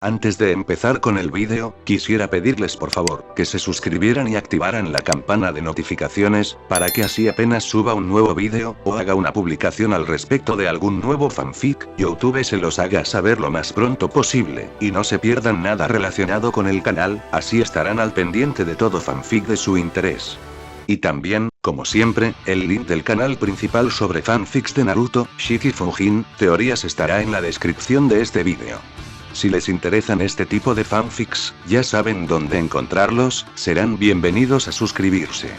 Antes de empezar con el vídeo, quisiera pedirles por favor, que se suscribieran y activaran la campana de notificaciones, para que así apenas suba un nuevo vídeo, o haga una publicación al respecto de algún nuevo fanfic, YouTube se los haga saber lo más pronto posible, y no se pierdan nada relacionado con el canal, así estarán al pendiente de todo fanfic de su interés. Y también, como siempre, el link del canal principal sobre fanfics de Naruto, Shiki Fujin, teorías estará en la descripción de este vídeo. Si les interesan este tipo de fanfics, ya saben dónde encontrarlos, serán bienvenidos a suscribirse.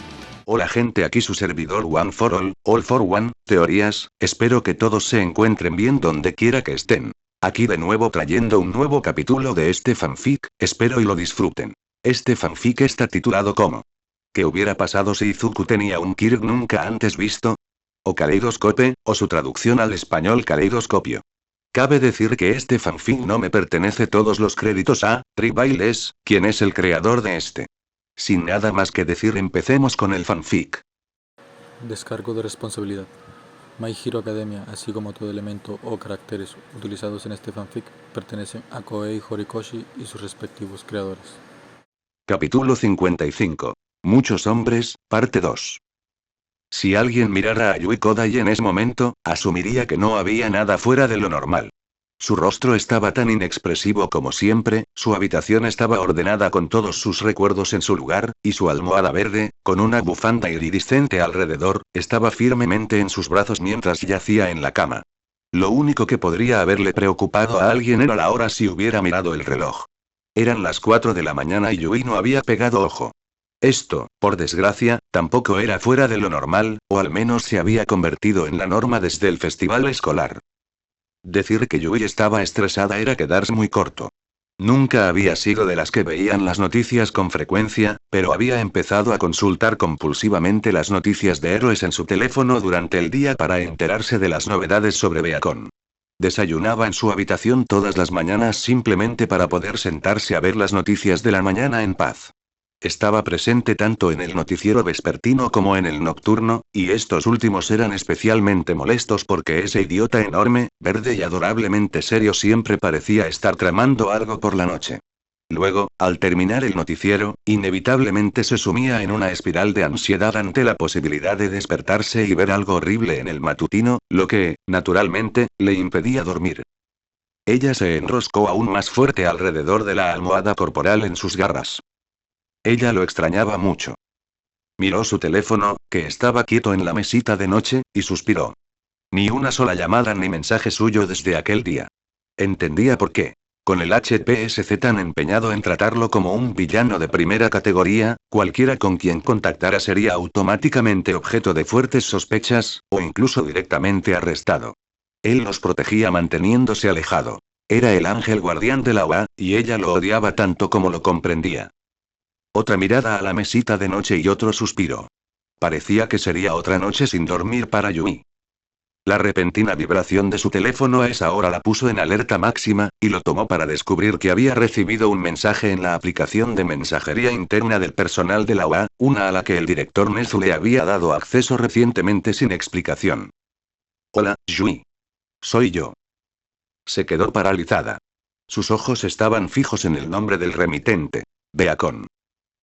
Hola gente, aquí su servidor One for All for One, teorías, espero que todos se encuentren bien donde quiera que estén. Aquí de nuevo trayendo un nuevo capítulo de este fanfic, espero y lo disfruten. Este fanfic está titulado como ¿qué hubiera pasado si Izuku tenía un Kirk nunca antes visto? O Kaleidoscope, o su traducción al español caleidoscopio. Cabe decir que este fanfic no me pertenece, todos los créditos a Tribailes, quien es el creador de este. Sin nada más que decir, empecemos con el fanfic. Descargo de responsabilidad. My Hero Academia, así como todo elemento o caracteres utilizados en este fanfic, pertenecen a Koei Horikoshi y sus respectivos creadores. Capítulo 55. Muchos hombres, parte 2. Si alguien mirara a Yui Kodai en ese momento, asumiría que no había nada fuera de lo normal. Su rostro estaba tan inexpresivo como siempre, su habitación estaba ordenada con todos sus recuerdos en su lugar, y su almohada verde, con una bufanda iridiscente alrededor, estaba firmemente en sus brazos mientras yacía en la cama. Lo único que podría haberle preocupado a alguien era la hora si hubiera mirado el reloj. Eran las 4 de la mañana y Yui no había pegado ojo. Esto, por desgracia, tampoco era fuera de lo normal, o al menos se había convertido en la norma desde el festival escolar. Decir que Yui estaba estresada era quedarse muy corto. Nunca había sido de las que veían las noticias con frecuencia, pero había empezado a consultar compulsivamente las noticias de héroes en su teléfono durante el día para enterarse de las novedades sobre Beacon. Desayunaba en su habitación todas las mañanas simplemente para poder sentarse a ver las noticias de la mañana en paz. Estaba presente tanto en el noticiero vespertino como en el nocturno, y estos últimos eran especialmente molestos porque ese idiota enorme, verde y adorablemente serio siempre parecía estar tramando algo por la noche. Luego, al terminar el noticiero, inevitablemente se sumía en una espiral de ansiedad ante la posibilidad de despertarse y ver algo horrible en el matutino, lo que, naturalmente, le impedía dormir. Ella se enroscó aún más fuerte alrededor de la almohada corporal en sus garras. Ella lo extrañaba mucho. Miró su teléfono, que estaba quieto en la mesita de noche, y suspiró. Ni una sola llamada ni mensaje suyo desde aquel día. Entendía por qué. Con el HPSC tan empeñado en tratarlo como un villano de primera categoría, cualquiera con quien contactara sería automáticamente objeto de fuertes sospechas, o incluso directamente arrestado. Él los protegía manteniéndose alejado. Era el ángel guardián de la OA, y ella lo odiaba tanto como lo comprendía. Otra mirada a la mesita de noche y otro suspiro. Parecía que sería otra noche sin dormir para Yui. La repentina vibración de su teléfono a esa hora la puso en alerta máxima, y lo tomó para descubrir que había recibido un mensaje en la aplicación de mensajería interna del personal de la OA, una a la que el director Nezu le había dado acceso recientemente sin explicación. Hola, Yui. Soy yo. Se quedó paralizada. Sus ojos estaban fijos en el nombre del remitente. Beacon.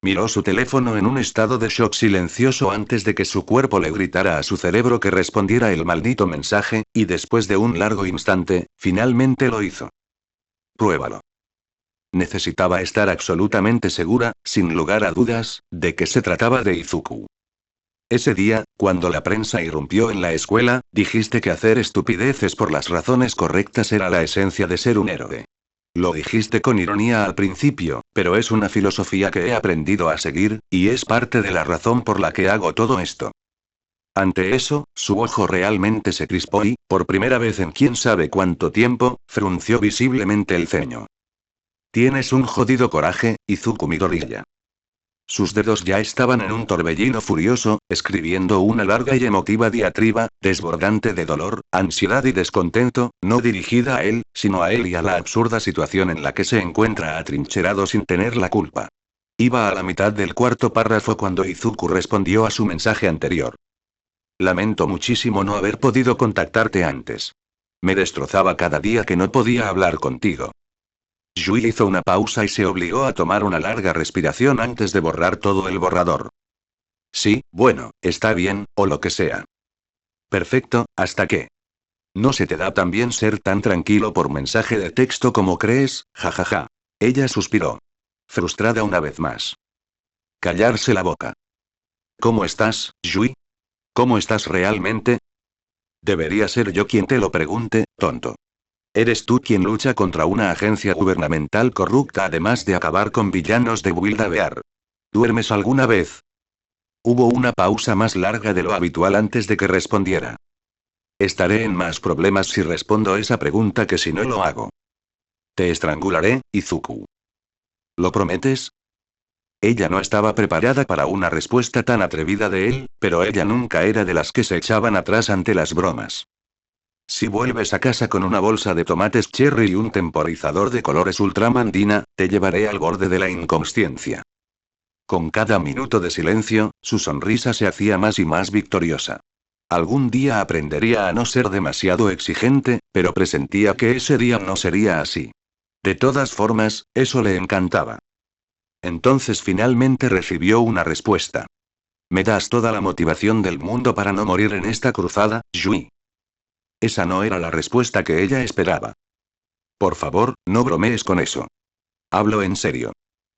Miró su teléfono en un estado de shock silencioso antes de que su cuerpo le gritara a su cerebro que respondiera el maldito mensaje, y después de un largo instante, finalmente lo hizo. Pruébalo. Necesitaba estar absolutamente segura, sin lugar a dudas, de que se trataba de Izuku. Ese día, cuando la prensa irrumpió en la escuela, dijiste que hacer estupideces por las razones correctas era la esencia de ser un héroe. Lo dijiste con ironía al principio, pero es una filosofía que he aprendido a seguir, y es parte de la razón por la que hago todo esto. Ante eso, su ojo realmente se crispó y, por primera vez en quién sabe cuánto tiempo, frunció visiblemente el ceño. Tienes un jodido coraje, Izuku Midoriya. Sus dedos ya estaban en un torbellino furioso, escribiendo una larga y emotiva diatriba, desbordante de dolor, ansiedad y descontento, no dirigida a él, sino a él y a la absurda situación en la que se encuentra atrincherado sin tener la culpa. Iba a la mitad del cuarto párrafo cuando Izuku respondió a su mensaje anterior. Lamento muchísimo no haber podido contactarte antes. Me destrozaba cada día que no podía hablar contigo. Yui hizo una pausa y se obligó a tomar una larga respiración antes de borrar todo el borrador. Sí, bueno, está bien, o lo que sea. Perfecto, ¿hasta qué? No se te da tan bien ser tan tranquilo por mensaje de texto como crees, jajaja. Ella suspiró. Frustrada una vez más. Callarse la boca. ¿Cómo estás, Yui? ¿Cómo estás realmente? Debería ser yo quien te lo pregunte, tonto. Eres tú quien lucha contra una agencia gubernamental corrupta además de acabar con villanos de Wildabear. ¿Duermes alguna vez? Hubo una pausa más larga de lo habitual antes de que respondiera. Estaré en más problemas si respondo esa pregunta que si no lo hago. Te estrangularé, Izuku. ¿Lo prometes? Ella no estaba preparada para una respuesta tan atrevida de él, pero ella nunca era de las que se echaban atrás ante las bromas. Si vuelves a casa con una bolsa de tomates cherry y un temporizador de colores ultramandina, te llevaré al borde de la inconsciencia. Con cada minuto de silencio, su sonrisa se hacía más y más victoriosa. Algún día aprendería a no ser demasiado exigente, pero presentía que ese día no sería así. De todas formas, eso le encantaba. Entonces finalmente recibió una respuesta. Me das toda la motivación del mundo para no morir en esta cruzada, Yui. Esa no era la respuesta que ella esperaba. Por favor, no bromees con eso. Hablo en serio.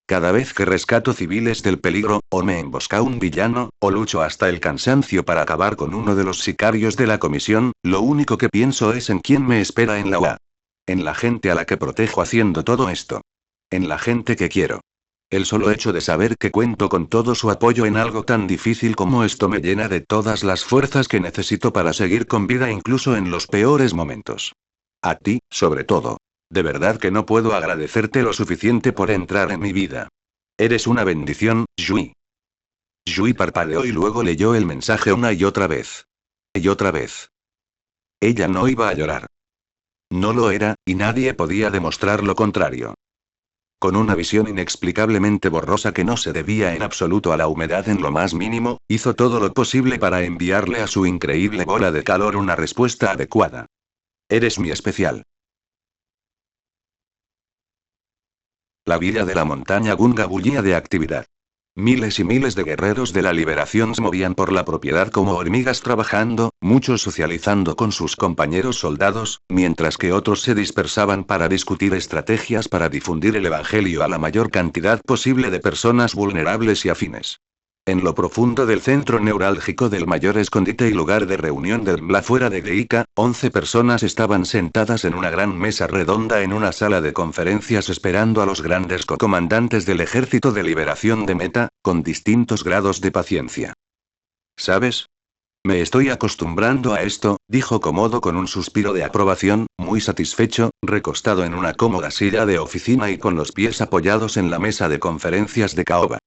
Cada vez que rescato civiles del peligro, o me embosca un villano, o lucho hasta el cansancio para acabar con uno de los sicarios de la comisión, lo único que pienso es en quién me espera en la UA. En la gente a la que protejo haciendo todo esto. En la gente que quiero. El solo hecho de saber que cuento con todo su apoyo en algo tan difícil como esto me llena de todas las fuerzas que necesito para seguir con vida incluso en los peores momentos. A ti, sobre todo. De verdad que no puedo agradecerte lo suficiente por entrar en mi vida. Eres una bendición, Yui. Yui parpadeó y luego leyó el mensaje una y otra vez. Y otra vez. Ella no iba a llorar. No lo era, y nadie podía demostrar lo contrario. Con una visión inexplicablemente borrosa que no se debía en absoluto a la humedad en lo más mínimo, hizo todo lo posible para enviarle a su increíble bola de calor una respuesta adecuada. Eres mi especial. La villa de la montaña Gunga bullía de actividad. Miles y miles de guerreros de la liberación se movían por la propiedad como hormigas trabajando, muchos socializando con sus compañeros soldados, mientras que otros se dispersaban para discutir estrategias para difundir el evangelio a la mayor cantidad posible de personas vulnerables y afines. En lo profundo del centro neurálgico del mayor escondite y lugar de reunión del Mla fuera de Geika, 11 personas estaban sentadas en una gran mesa redonda en una sala de conferencias esperando a los grandes comandantes del Ejército de Liberación de Meta, con distintos grados de paciencia. ¿Sabes? Me estoy acostumbrando a esto, dijo Komodo con un suspiro de aprobación, muy satisfecho, recostado en una cómoda silla de oficina y con los pies apoyados en la mesa de conferencias de Caoba.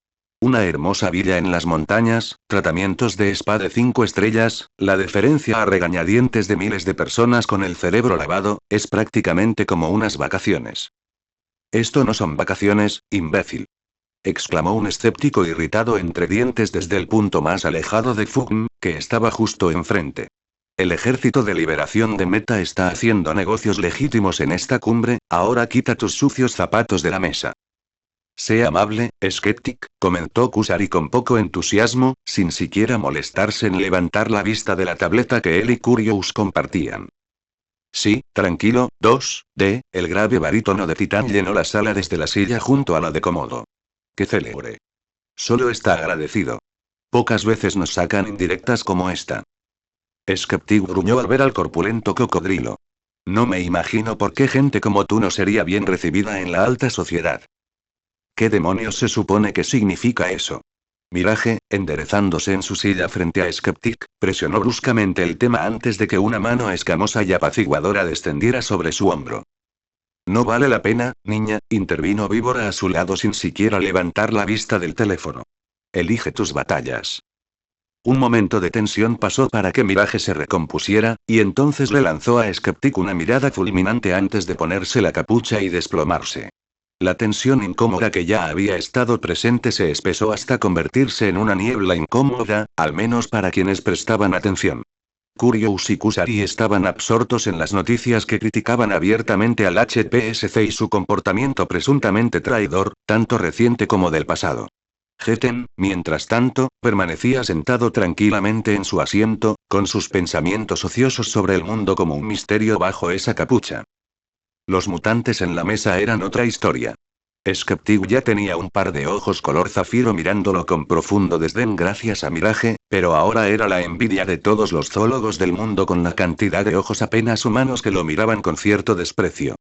Una hermosa villa en las montañas, tratamientos de spa de 5 estrellas, la deferencia a regañadientes de miles de personas con el cerebro lavado, es prácticamente como unas vacaciones. Esto no son vacaciones, imbécil. Exclamó un escéptico irritado entre dientes desde el punto más alejado de Fugm, que estaba justo enfrente. El Ejército de Liberación de Meta está haciendo negocios legítimos en esta cumbre, ahora quita tus sucios zapatos de la mesa. Sé amable, Skeptic, comentó Kusari con poco entusiasmo, sin siquiera molestarse en levantar la vista de la tableta que él y Curious compartían. Sí, tranquilo, 2D, el grave barítono de Titán llenó la sala desde la silla junto a la de Komodo. ¡Qué célebre! Solo está agradecido. Pocas veces nos sacan indirectas como esta. Skeptic gruñó al ver al corpulento cocodrilo. No me imagino por qué gente como tú no sería bien recibida en la alta sociedad. ¿Qué demonios se supone que significa eso? Mirage, enderezándose en su silla frente a Skeptic, presionó bruscamente el tema antes de que una mano escamosa y apaciguadora descendiera sobre su hombro. No vale la pena, niña, intervino Víbora a su lado sin siquiera levantar la vista del teléfono. Elige tus batallas. Un momento de tensión pasó para que Mirage se recompusiera, y entonces le lanzó a Skeptic una mirada fulminante antes de ponerse la capucha y desplomarse. La tensión incómoda que ya había estado presente se espesó hasta convertirse en una niebla incómoda, al menos para quienes prestaban atención. Curious y Kusari estaban absortos en las noticias que criticaban abiertamente al HPSC y su comportamiento presuntamente traidor, tanto reciente como del pasado. Geten, mientras tanto, permanecía sentado tranquilamente en su asiento, con sus pensamientos ociosos sobre el mundo como un misterio bajo esa capucha. Los mutantes en la mesa eran otra historia. Skeptic ya tenía un par de ojos color zafiro mirándolo con profundo desdén gracias a Mirage, pero ahora era la envidia de todos los zoólogos del mundo con la cantidad de ojos apenas humanos que lo miraban con cierto desprecio.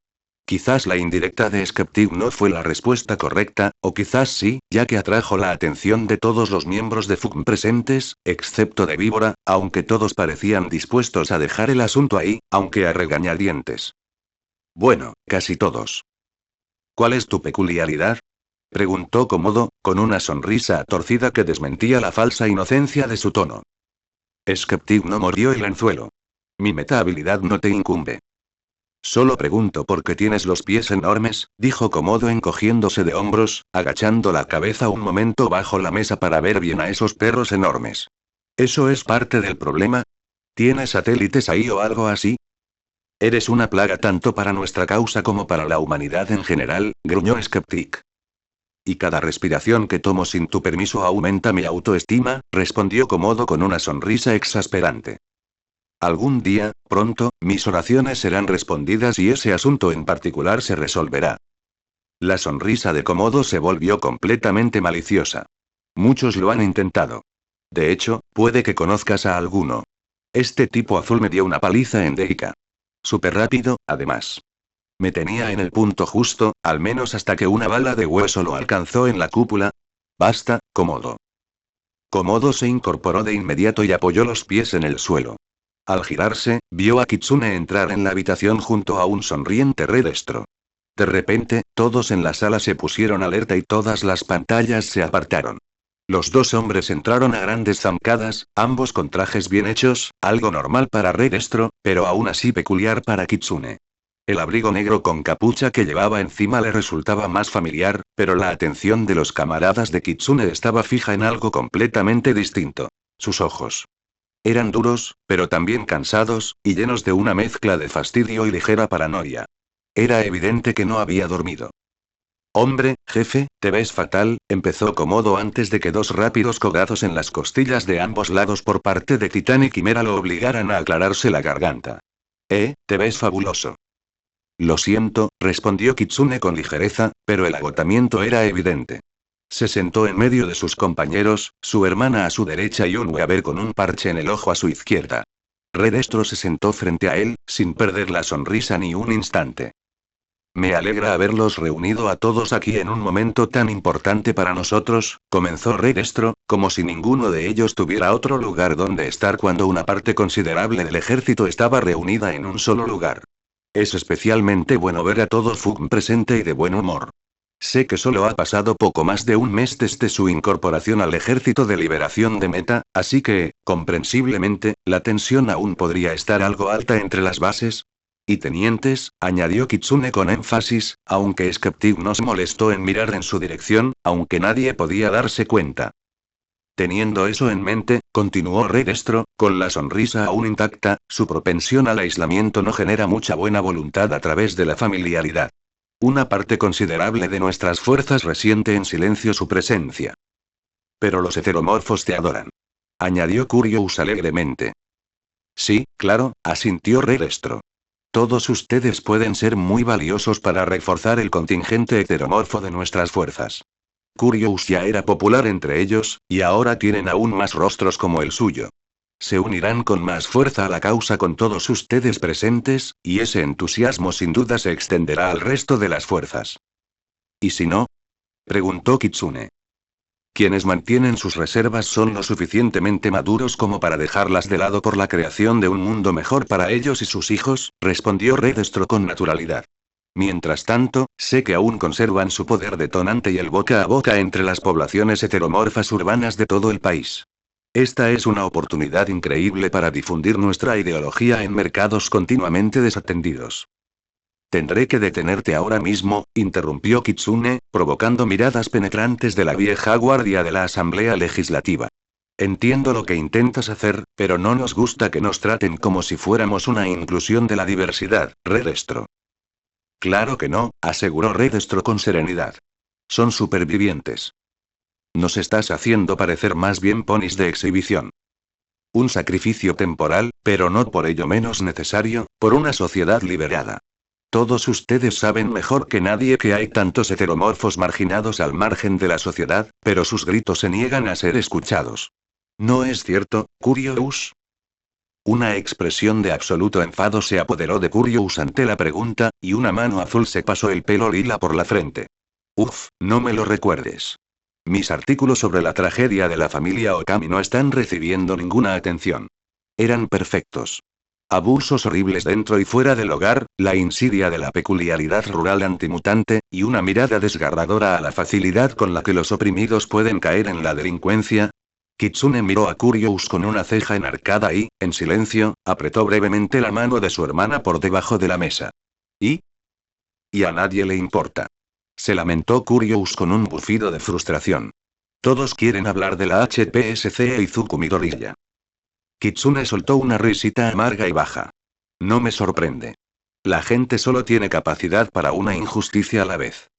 Quizás la indirecta de Skeptic no fue la respuesta correcta, o quizás sí, ya que atrajo la atención de todos los miembros de FUM presentes, excepto de Víbora, aunque todos parecían dispuestos a dejar el asunto ahí, aunque a regañadientes. Bueno, casi todos. ¿Cuál es tu peculiaridad? Preguntó Komodo, con una sonrisa torcida que desmentía la falsa inocencia de su tono. Skeptic no mordió el anzuelo. Mi meta habilidad no te incumbe. Solo pregunto por qué tienes los pies enormes, dijo Komodo encogiéndose de hombros, agachando la cabeza un momento bajo la mesa para ver bien a esos perros enormes. ¿Eso es parte del problema? ¿Tienes satélites ahí o algo así? Eres una plaga tanto para nuestra causa como para la humanidad en general, gruñó Skeptic. Y cada respiración que tomo sin tu permiso aumenta mi autoestima, respondió Komodo con una sonrisa exasperante. Algún día, pronto, mis oraciones serán respondidas y ese asunto en particular se resolverá. La sonrisa de Komodo se volvió completamente maliciosa. Muchos lo han intentado. De hecho, puede que conozcas a alguno. Este tipo azul me dio una paliza en Deika. Súper rápido, además. Me tenía en el punto justo, al menos hasta que una bala de hueso lo alcanzó en la cúpula. Basta, Komodo. Komodo se incorporó de inmediato y apoyó los pies en el suelo. Al girarse, vio a Kitsune entrar en la habitación junto a un sonriente Redestro. De repente, todos en la sala se pusieron alerta y todas las pantallas se apartaron. Los dos hombres entraron a grandes zancadas, ambos con trajes bien hechos, algo normal para Redestro, pero aún así peculiar para Kitsune. El abrigo negro con capucha que llevaba encima le resultaba más familiar, pero la atención de los camaradas de Kitsune estaba fija en algo completamente distinto. Sus ojos. Eran duros, pero también cansados, y llenos de una mezcla de fastidio y ligera paranoia. Era evidente que no había dormido. Hombre, jefe, te ves fatal, empezó Komodo antes de que dos rápidos codazos en las costillas de ambos lados por parte de Titán y Quimera lo obligaran a aclararse la garganta. Te ves fabuloso. Lo siento, respondió Kitsune con ligereza, pero el agotamiento era evidente. Se sentó en medio de sus compañeros, su hermana a su derecha y un Weaver con un parche en el ojo a su izquierda. Redestro se sentó frente a él, sin perder la sonrisa ni un instante. Me alegra haberlos reunido a todos aquí en un momento tan importante para nosotros, comenzó Redestro, como si ninguno de ellos tuviera otro lugar donde estar cuando una parte considerable del ejército estaba reunida en un solo lugar. Es especialmente bueno ver a todo FUM presente y de buen humor. Sé que solo ha pasado poco más de un mes desde su incorporación al Ejército de Liberación de Meta, así que, comprensiblemente, la tensión aún podría estar algo alta entre las bases. Y tenientes, añadió Kitsune con énfasis, aunque Skeptic no se molestó en mirar en su dirección, aunque nadie podía darse cuenta. Teniendo eso en mente, continuó Redestro, con la sonrisa aún intacta, su propensión al aislamiento no genera mucha buena voluntad a través de la familiaridad. Una parte considerable de nuestras fuerzas resiente en silencio su presencia. Pero los heteromorfos te adoran. Añadió Curious alegremente. Sí, claro, asintió Redestro. Todos ustedes pueden ser muy valiosos para reforzar el contingente heteromorfo de nuestras fuerzas. Curious ya era popular entre ellos, y ahora tienen aún más rostros como el suyo. Se unirán con más fuerza a la causa con todos ustedes presentes, y ese entusiasmo sin duda se extenderá al resto de las fuerzas. ¿Y si no? Preguntó Kitsune. Quienes mantienen sus reservas son lo suficientemente maduros como para dejarlas de lado por la creación de un mundo mejor para ellos y sus hijos, respondió Redestro con naturalidad. Mientras tanto, sé que aún conservan su poder detonante y el boca a boca entre las poblaciones heteromorfas urbanas de todo el país. Esta es una oportunidad increíble para difundir nuestra ideología en mercados continuamente desatendidos. Tendré que detenerte ahora mismo, interrumpió Kitsune, provocando miradas penetrantes de la vieja guardia de la Asamblea Legislativa. Entiendo lo que intentas hacer, pero no nos gusta que nos traten como si fuéramos una inclusión de la diversidad, Redestro. Claro que no, aseguró Redestro con serenidad. Son supervivientes. Nos estás haciendo parecer más bien ponis de exhibición. Un sacrificio temporal, pero no por ello menos necesario, por una sociedad liberada. Todos ustedes saben mejor que nadie que hay tantos heteromorfos marginados al margen de la sociedad, pero sus gritos se niegan a ser escuchados. ¿No es cierto, Curious? Una expresión de absoluto enfado se apoderó de Curious ante la pregunta, y una mano azul se pasó el pelo lila por la frente. Uf, no me lo recuerdes. Mis artículos sobre la tragedia de la familia Okami no están recibiendo ninguna atención. Eran perfectos. Abusos horribles dentro y fuera del hogar, la insidia de la peculiaridad rural antimutante, y una mirada desgarradora a la facilidad con la que los oprimidos pueden caer en la delincuencia. Kitsune miró a Curious con una ceja enarcada y, en silencio, apretó brevemente la mano de su hermana por debajo de la mesa. ¿Y? Y a nadie le importa. Se lamentó Curious con un bufido de frustración. Todos quieren hablar de la HPSC e Izuku Midoriya. Kitsune soltó una risita amarga y baja. No me sorprende. La gente solo tiene capacidad para una injusticia a la vez.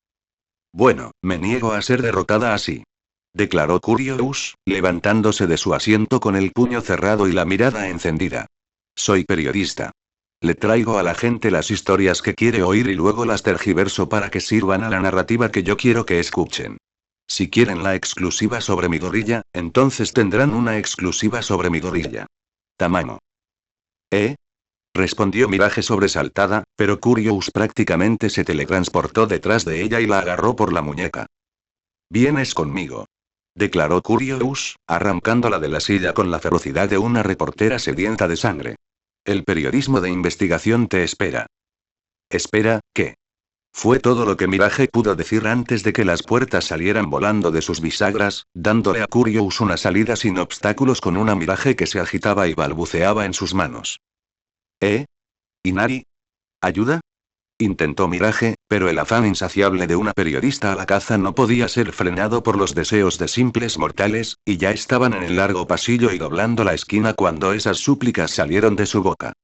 Bueno, me niego a ser derrotada así. Declaró Curious, levantándose de su asiento con el puño cerrado y la mirada encendida. Soy periodista. Le traigo a la gente las historias que quiere oír y luego las tergiverso para que sirvan a la narrativa que yo quiero que escuchen. Si quieren la exclusiva sobre Midoriya, entonces tendrán una exclusiva sobre Midoriya. Tamamo. ¿Eh? Respondió Mirage sobresaltada, pero Curious prácticamente se teletransportó detrás de ella y la agarró por la muñeca. Vienes conmigo. Declaró Curious, arrancándola de la silla con la ferocidad de una reportera sedienta de sangre. El periodismo de investigación te espera. ¿Espera, qué? Fue todo lo que Mirage pudo decir antes de que las puertas salieran volando de sus bisagras, dándole a Curious una salida sin obstáculos con una Mirage que se agitaba y balbuceaba en sus manos. ¿Inari? ¿Ayuda? Intentó Mirage, pero el afán insaciable de una periodista a la caza no podía ser frenado por los deseos de simples mortales, y ya estaban en el largo pasillo y doblando la esquina cuando esas súplicas salieron de su boca.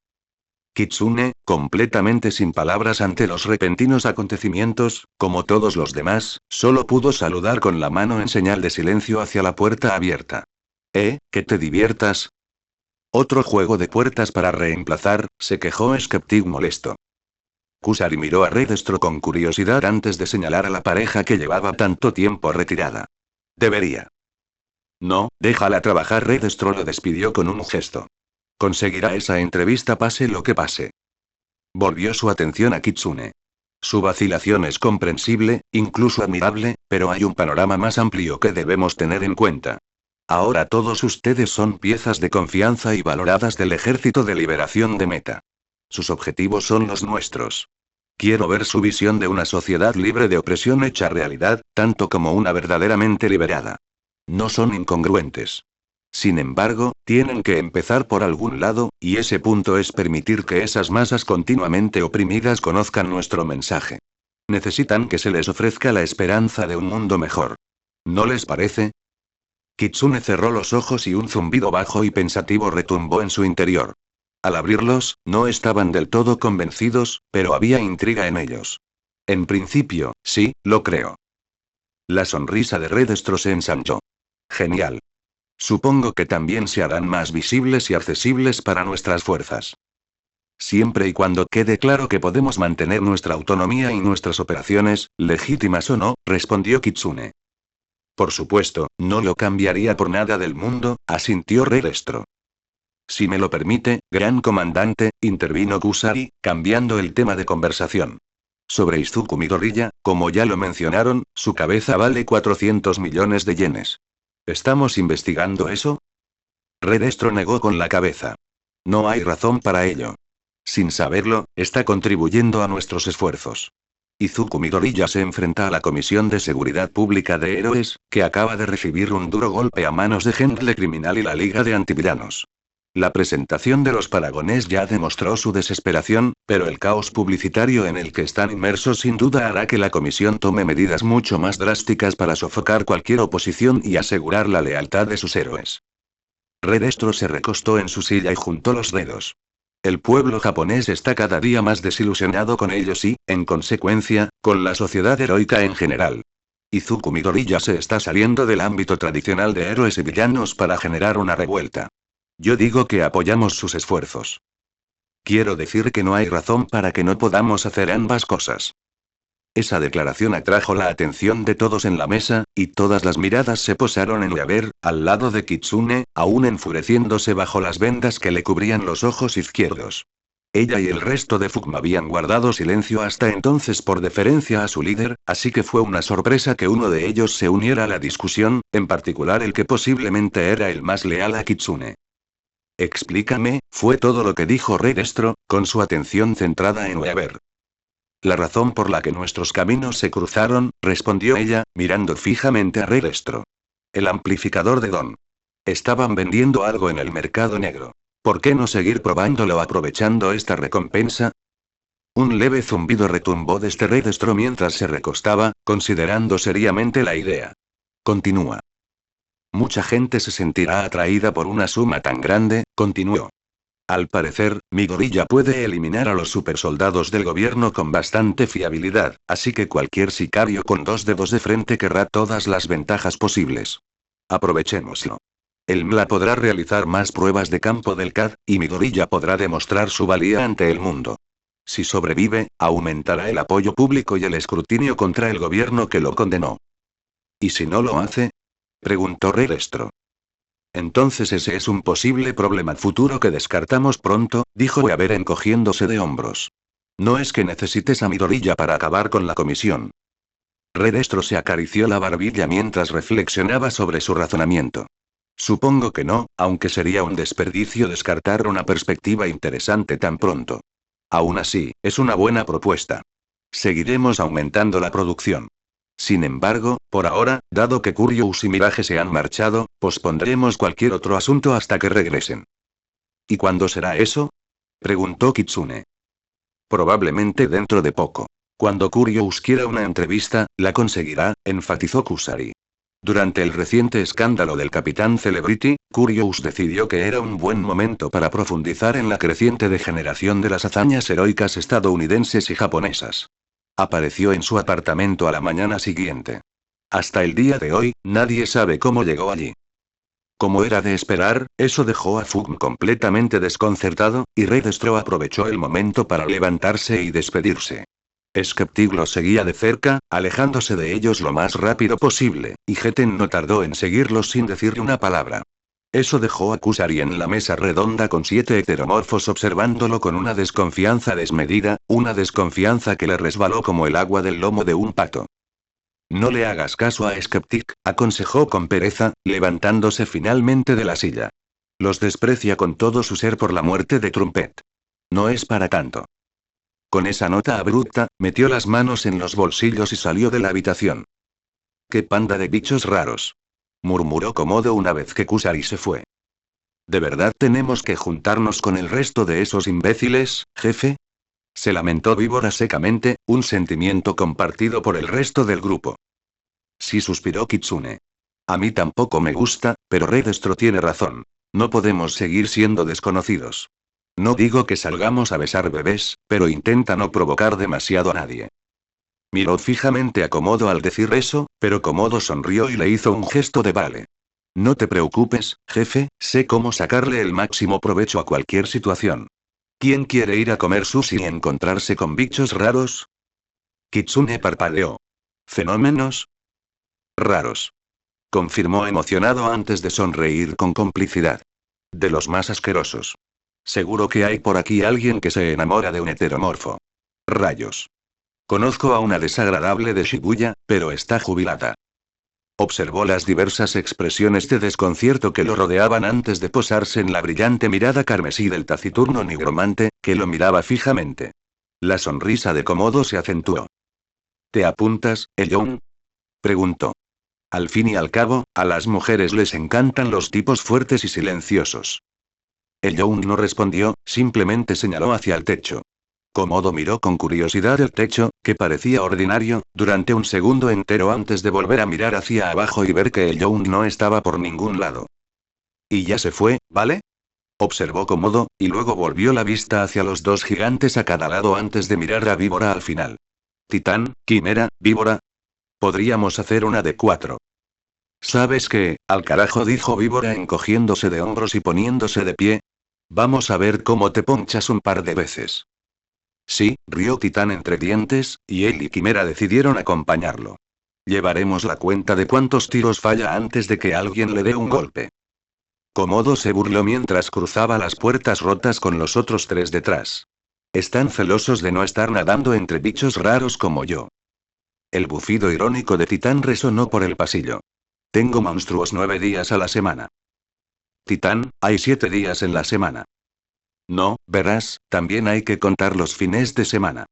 Kitsune, completamente sin palabras ante los repentinos acontecimientos, como todos los demás, solo pudo saludar con la mano en señal de silencio hacia la puerta abierta. Que te diviertas. Otro juego de puertas para reemplazar, se quejó Skeptic molesto. Kusari miró a Redestro con curiosidad antes de señalar a la pareja que llevaba tanto tiempo retirada. Debería. No, déjala trabajar. Redestro lo despidió con un gesto. Conseguirá esa entrevista pase lo que pase. Volvió su atención a Kitsune. Su vacilación es comprensible, incluso admirable, pero hay un panorama más amplio que debemos tener en cuenta. Ahora todos ustedes son piezas de confianza y valoradas del Ejército de Liberación de Meta. Sus objetivos son los nuestros. Quiero ver su visión de una sociedad libre de opresión hecha realidad, tanto como una verdaderamente liberada. No son incongruentes. Sin embargo, tienen que empezar por algún lado, y ese punto es permitir que esas masas continuamente oprimidas conozcan nuestro mensaje. Necesitan que se les ofrezca la esperanza de un mundo mejor. ¿No les parece? Kitsune cerró los ojos y un zumbido bajo y pensativo retumbó en su interior. Al abrirlos, no estaban del todo convencidos, pero había intriga en ellos. En principio, sí, lo creo. La sonrisa de Redestro se ensanchó. Genial. Supongo que también se harán más visibles y accesibles para nuestras fuerzas. Siempre y cuando quede claro que podemos mantener nuestra autonomía y nuestras operaciones, legítimas o no, respondió Kitsune. Por supuesto, no lo cambiaría por nada del mundo, asintió Redestro. Si me lo permite, gran comandante, intervino Kusari, cambiando el tema de conversación. Sobre Izuku Midoriya, como ya lo mencionaron, su cabeza vale 400 millones de yenes. ¿Estamos investigando eso? Redestro negó con la cabeza. No hay razón para ello. Sin saberlo, está contribuyendo a nuestros esfuerzos. Izuku Midoriya se enfrenta a la Comisión de Seguridad Pública de Héroes, que acaba de recibir un duro golpe a manos de Gentle Criminal y la Liga de Antivillanos. La presentación de los Paragones ya demostró su desesperación, pero el caos publicitario en el que están inmersos sin duda hará que la comisión tome medidas mucho más drásticas para sofocar cualquier oposición y asegurar la lealtad de sus héroes. Redestro se recostó en su silla y juntó los dedos. El pueblo japonés está cada día más desilusionado con ellos y, en consecuencia, con la sociedad heroica en general. Izuku Midoriya se está saliendo del ámbito tradicional de héroes y villanos para generar una revuelta. Yo digo que apoyamos sus esfuerzos. Quiero decir que no hay razón para que no podamos hacer ambas cosas. Esa declaración atrajo la atención de todos en la mesa, y todas las miradas se posaron en Weaver, al lado de Kitsune, aún enfureciéndose bajo las vendas que le cubrían los ojos izquierdos. Ella y el resto de Fugma habían guardado silencio hasta entonces por deferencia a su líder, así que fue una sorpresa que uno de ellos se uniera a la discusión, en particular el que posiblemente era el más leal a Kitsune. Explícame, fue todo lo que dijo Redestro, con su atención centrada en Weaver. La razón por la que nuestros caminos se cruzaron, respondió ella, mirando fijamente a Redestro. El amplificador de Don. Estaban vendiendo algo en el mercado negro. ¿Por qué no seguir probándolo aprovechando esta recompensa? Un leve zumbido retumbó desde Redestro mientras se recostaba, considerando seriamente la idea. Continúa. Mucha gente se sentirá atraída por una suma tan grande, continuó. Al parecer, Midoriya puede eliminar a los supersoldados del gobierno con bastante fiabilidad, así que cualquier sicario con 2 dedos de frente querrá todas las ventajas posibles. Aprovechémoslo. El MLA podrá realizar más pruebas de campo del CAD, y Midoriya podrá demostrar su valía ante el mundo. Si sobrevive, aumentará el apoyo público y el escrutinio contra el gobierno que lo condenó. ¿Y si no lo hace? Preguntó Redestro. Entonces ese es un posible problema futuro que descartamos pronto, dijo Weaver encogiéndose de hombros. No es que necesites a Midoriya para acabar con la comisión. Redestro se acarició la barbilla mientras reflexionaba sobre su razonamiento. Supongo que no, aunque sería un desperdicio descartar una perspectiva interesante tan pronto. Aún así, es una buena propuesta. Seguiremos aumentando la producción. Sin embargo, por ahora, dado que Curious y Mirage se han marchado, pospondremos cualquier otro asunto hasta que regresen. ¿Y cuándo será eso? Preguntó Kitsune. Probablemente dentro de poco. Cuando Curious quiera una entrevista, la conseguirá, enfatizó Kusari. Durante el reciente escándalo del Capitán Celebrity, Curious decidió que era un buen momento para profundizar en la creciente degeneración de las hazañas heroicas estadounidenses y japonesas. Apareció en su apartamento a la mañana siguiente. Hasta el día de hoy, nadie sabe cómo llegó allí. Como era de esperar, eso dejó a Fugm completamente desconcertado, y Redestro aprovechó el momento para levantarse y despedirse. Skeptic los seguía de cerca, alejándose de ellos lo más rápido posible, y Geten no tardó en seguirlos sin decirle una palabra. Eso dejó a Kusari en la mesa redonda con 7 heteromorfos observándolo con una desconfianza desmedida, una desconfianza que le resbaló como el agua del lomo de un pato. No le hagas caso a Skeptic, aconsejó con pereza, levantándose finalmente de la silla. Los desprecia con todo su ser por la muerte de Trumpet. No es para tanto. Con esa nota abrupta, metió las manos en los bolsillos y salió de la habitación. ¡Qué panda de bichos raros!, murmuró Komodo una vez que Kusari se fue. ¿De verdad tenemos que juntarnos con el resto de esos imbéciles, jefe? Se lamentó Víbora secamente, un sentimiento compartido por el resto del grupo. Sí, suspiró Kitsune. A mí tampoco me gusta, pero Redestro tiene razón. No podemos seguir siendo desconocidos. No digo que salgamos a besar bebés, pero intenta no provocar demasiado a nadie. Miró fijamente a Komodo al decir eso, pero Komodo sonrió y le hizo un gesto de vale. No te preocupes, jefe, sé cómo sacarle el máximo provecho a cualquier situación. ¿Quién quiere ir a comer sushi y encontrarse con bichos raros? Kitsune parpadeó. ¿Fenómenos raros?, confirmó emocionado antes de sonreír con complicidad. De los más asquerosos. Seguro que hay por aquí alguien que se enamora de un heteromorfo. Rayos. Conozco a una desagradable de Shibuya, pero está jubilada. Observó las diversas expresiones de desconcierto que lo rodeaban antes de posarse en la brillante mirada carmesí del taciturno nigromante, que lo miraba fijamente. La sonrisa de Komodo se acentuó. ¿Te apuntas, Elyon?, preguntó. Al fin y al cabo, a las mujeres les encantan los tipos fuertes y silenciosos. Elyon no respondió, simplemente señaló hacia el techo. Komodo miró con curiosidad el techo, que parecía ordinario, durante un segundo entero antes de volver a mirar hacia abajo y ver que Elyon no estaba por ningún lado. Y ya se fue, ¿vale? Observó Komodo, y luego volvió la vista hacia los dos gigantes a cada lado antes de mirar a Víbora al final. Titán, Quimera, Víbora. Podríamos hacer una de 4. ¿Sabes qué? Al carajo, dijo Víbora encogiéndose de hombros y poniéndose de pie. Vamos a ver cómo te ponchas un par de veces. Sí, rió Titán entre dientes, y él y Quimera decidieron acompañarlo. Llevaremos la cuenta de cuántos tiros falla antes de que alguien le dé un golpe. Komodo se burló mientras cruzaba las puertas rotas con los otros 3 detrás. Están celosos de no estar nadando entre bichos raros como yo. El bufido irónico de Titán resonó por el pasillo. Tengo monstruos 9 días a la semana. Titán, hay 7 días en la semana. No, verás, también hay que contar los fines de semana.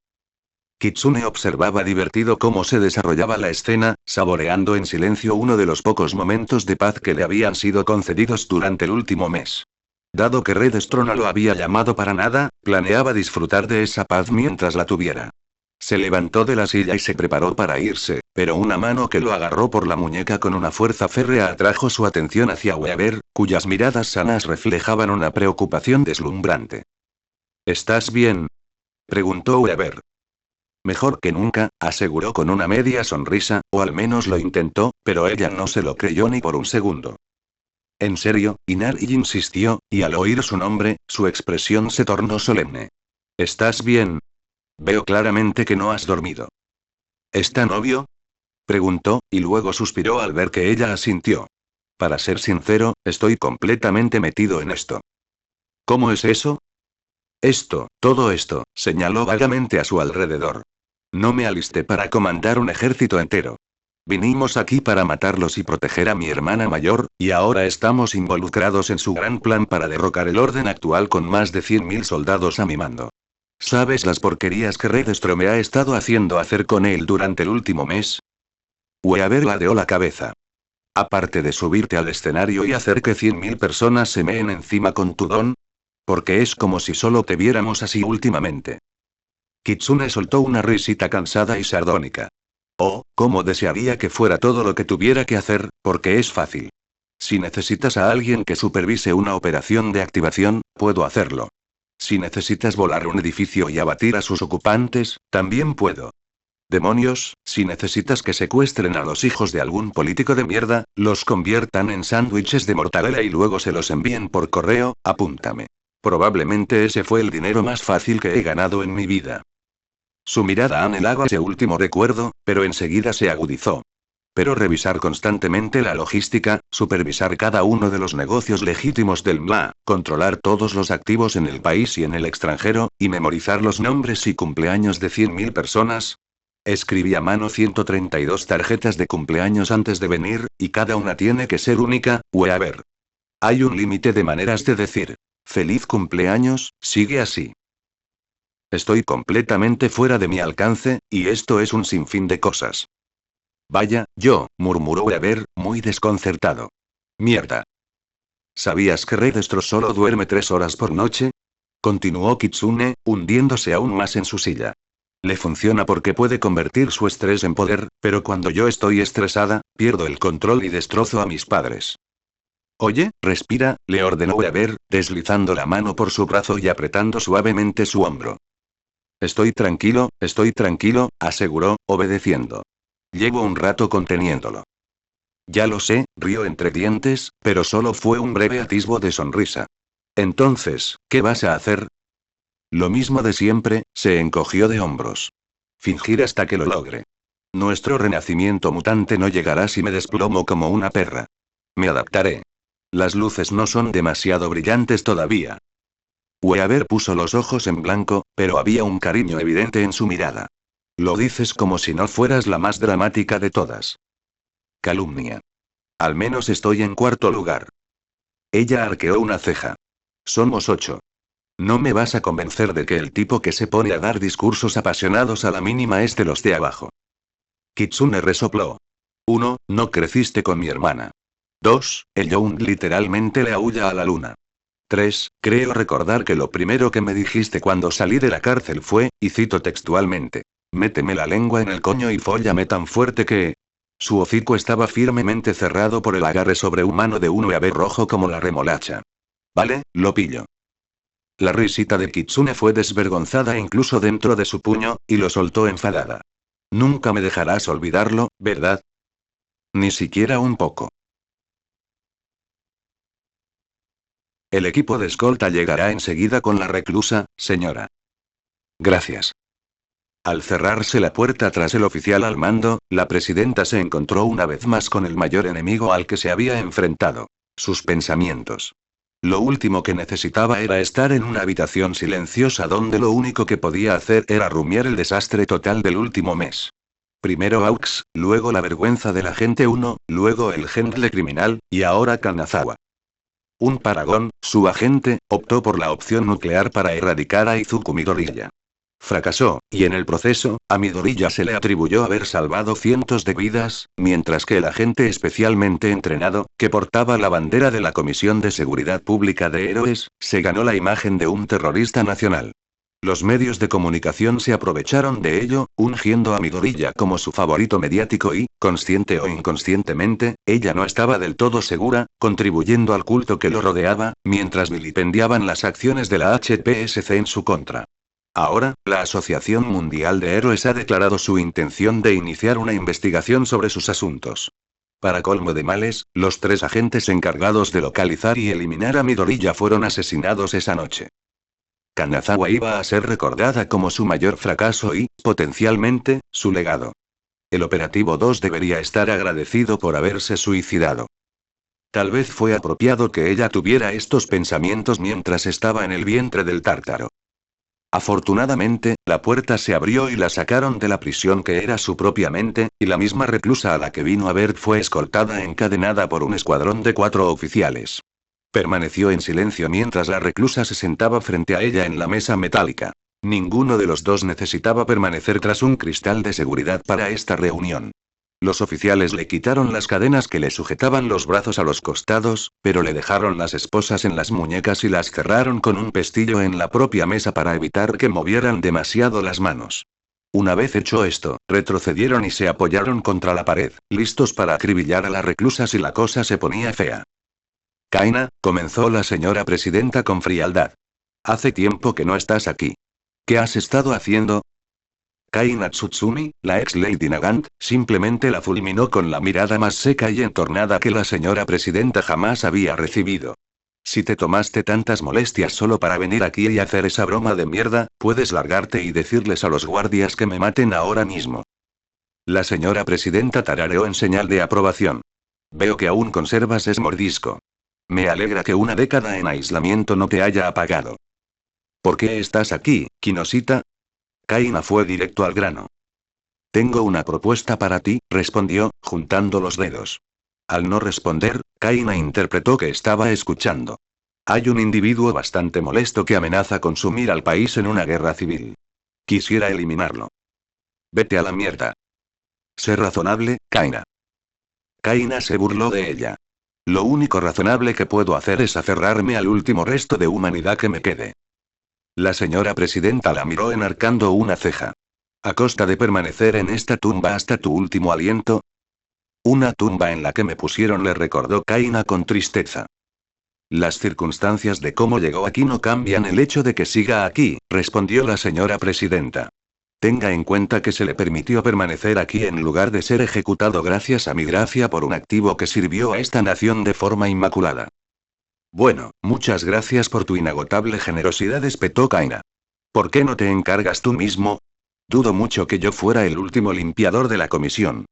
Kitsune observaba divertido cómo se desarrollaba la escena, saboreando en silencio uno de los pocos momentos de paz que le habían sido concedidos durante el último mes. Dado que Redstone no lo había llamado para nada, planeaba disfrutar de esa paz mientras la tuviera. Se levantó de la silla y se preparó para irse, pero una mano que lo agarró por la muñeca con una fuerza férrea atrajo su atención hacia Weaver, cuyas miradas sanas reflejaban una preocupación deslumbrante. ¿Estás bien?, preguntó Weaver. Mejor que nunca, aseguró con una media sonrisa, o al menos lo intentó, pero ella no se lo creyó ni por un segundo. ¿En serio?, Inari insistió, y al oír su nombre, su expresión se tornó solemne. ¿Estás bien? Veo claramente que no has dormido. ¿Es tan obvio?, preguntó, y luego suspiró al ver que ella asintió. Para ser sincero, estoy completamente metido en esto. ¿Cómo es eso? Todo esto, señaló vagamente a su alrededor. No me alisté para comandar un ejército entero. Vinimos aquí para matarlos y proteger a mi hermana mayor, y ahora estamos involucrados en su gran plan para derrocar el orden actual con más de 100.000 soldados a mi mando. ¿Sabes las porquerías que Redstone ha estado haciendo hacer con él durante el último mes? Weaver ladeó la cabeza. Aparte de subirte al escenario y hacer que 100.000 personas se meen encima con tu don. Porque es como si solo te viéramos así últimamente. Kitsune soltó una risita cansada y sardónica. Oh, cómo desearía que fuera todo lo que tuviera que hacer, porque es fácil. Si necesitas a alguien que supervise una operación de activación, puedo hacerlo. Si necesitas volar un edificio y abatir a sus ocupantes, también puedo. Demonios, si necesitas que secuestren a los hijos de algún político de mierda, los conviertan en sándwiches de mortadela y luego se los envíen por correo, apúntame. Probablemente ese fue el dinero más fácil que he ganado en mi vida. Su mirada anhelaba ese último recuerdo, pero enseguida se agudizó. Pero revisar constantemente la logística, supervisar cada uno de los negocios legítimos del MLA, controlar todos los activos en el país y en el extranjero, y memorizar los nombres y cumpleaños de 100.000 personas. Escribí a mano 132 tarjetas de cumpleaños antes de venir, y cada una tiene que ser única, Weaver. Hay un límite de maneras de decir «Feliz cumpleaños», sigue así. Estoy completamente fuera de mi alcance, y esto es un sinfín de cosas. Vaya, murmuró Weaver, muy desconcertado. Mierda. ¿Sabías que Redstone solo duerme 3 horas por noche? Continuó Kitsune, hundiéndose aún más en su silla. Le funciona porque puede convertir su estrés en poder, pero cuando yo estoy estresada, pierdo el control y destrozo a mis padres. Oye, respira, le ordenó Weaver, deslizando la mano por su brazo y apretando suavemente su hombro. Estoy tranquilo, aseguró, obedeciendo. Llevo un rato conteniéndolo. Ya lo sé, rió entre dientes, pero solo fue un breve atisbo de sonrisa. Entonces, ¿qué vas a hacer? Lo mismo de siempre, se encogió de hombros. Fingir hasta que lo logre. Nuestro renacimiento mutante no llegará si me desplomo como una perra. Me adaptaré. Las luces no son demasiado brillantes todavía. Weaver puso los ojos en blanco, pero había un cariño evidente en su mirada. Lo dices como si no fueras la más dramática de todas. Calumnia. Al menos estoy en 4º lugar. Ella arqueó una ceja. Somos 8. No me vas a convencer de que el tipo que se pone a dar discursos apasionados a la mínima es de los de abajo. Kitsune resopló. 1, no creciste con mi hermana. 2, el Young literalmente le aúlla a la luna. 3, creo recordar que lo primero que me dijiste cuando salí de la cárcel fue, y cito textualmente, méteme la lengua en el coño y fóllame tan fuerte que... Su hocico estaba firmemente cerrado por el agarre sobrehumano de un UAV rojo como la remolacha. Vale, lo pillo. La risita de Kitsune fue desvergonzada incluso dentro de su puño, y lo soltó enfadada. Nunca me dejarás olvidarlo, ¿verdad? Ni siquiera un poco. El equipo de escolta llegará enseguida con la reclusa, señora. Gracias. Al cerrarse la puerta tras el oficial al mando, la presidenta se encontró una vez más con el mayor enemigo al que se había enfrentado. Sus pensamientos. Lo último que necesitaba era estar en una habitación silenciosa donde lo único que podía hacer era rumiar el desastre total del último mes. Primero Aux, luego la vergüenza del agente 1, luego el Gentle criminal, y ahora Kanazawa. Un paragón, su agente, optó por la opción nuclear para erradicar a Izuku Midoriya. Fracasó, y en el proceso, a Midoriya se le atribuyó haber salvado cientos de vidas, mientras que el agente especialmente entrenado, que portaba la bandera de la Comisión de Seguridad Pública de Héroes, se ganó la imagen de un terrorista nacional. Los medios de comunicación se aprovecharon de ello, ungiendo a Midoriya como su favorito mediático y, consciente o inconscientemente, ella no estaba del todo segura, contribuyendo al culto que lo rodeaba, mientras vilipendiaban las acciones de la HPSC en su contra. Ahora, la Asociación Mundial de Héroes ha declarado su intención de iniciar una investigación sobre sus asuntos. Para colmo de males, los 3 agentes encargados de localizar y eliminar a Midoriya fueron asesinados esa noche. Kanazawa iba a ser recordada como su mayor fracaso y, potencialmente, su legado. El operativo 2 debería estar agradecido por haberse suicidado. Tal vez fue apropiado que ella tuviera estos pensamientos mientras estaba en el vientre del tártaro. Afortunadamente, la puerta se abrió y la sacaron de la prisión que era su propia mente, y la misma reclusa a la que vino a ver fue escoltada encadenada por un escuadrón de 4 oficiales. Permaneció en silencio mientras la reclusa se sentaba frente a ella en la mesa metálica. Ninguno de los dos necesitaba permanecer tras un cristal de seguridad para esta reunión. Los oficiales le quitaron las cadenas que le sujetaban los brazos a los costados, pero le dejaron las esposas en las muñecas y las cerraron con un pestillo en la propia mesa para evitar que movieran demasiado las manos. Una vez hecho esto, retrocedieron y se apoyaron contra la pared, listos para acribillar a la reclusa si la cosa se ponía fea. Kaina, comenzó la señora presidenta con frialdad. Hace tiempo que no estás aquí. ¿Qué has estado haciendo? Kaina Tsutsumi, la ex Lady Nagant, simplemente la fulminó con la mirada más seca y entornada que la señora presidenta jamás había recibido. Si te tomaste tantas molestias solo para venir aquí y hacer esa broma de mierda, puedes largarte y decirles a los guardias que me maten ahora mismo. La señora presidenta tarareó en señal de aprobación. Veo que aún conservas ese mordisco. Me alegra que una década en aislamiento no te haya apagado. ¿Por qué estás aquí, Kinosita? Kaina fue directo al grano. Tengo una propuesta para ti, respondió, juntando los dedos. Al no responder, Kaina interpretó que estaba escuchando. Hay un individuo bastante molesto que amenaza con sumir al país en una guerra civil. Quisiera eliminarlo. Vete a la mierda. Sé razonable, Kaina. Kaina se burló de ella. Lo único razonable que puedo hacer es aferrarme al último resto de humanidad que me quede. La señora presidenta la miró enarcando una ceja. ¿A costa de permanecer en esta tumba hasta tu último aliento? Una tumba en la que me pusieron, le recordó Kaina con tristeza. Las circunstancias de cómo llegó aquí no cambian el hecho de que siga aquí, respondió la señora presidenta. Tenga en cuenta que se le permitió permanecer aquí en lugar de ser ejecutado gracias a mi gracia por un activo que sirvió a esta nación de forma inmaculada. Bueno, muchas gracias por tu inagotable generosidad, espetó Kaina. ¿Por qué no te encargas tú mismo? Dudo mucho que yo fuera el último limpiador de la comisión.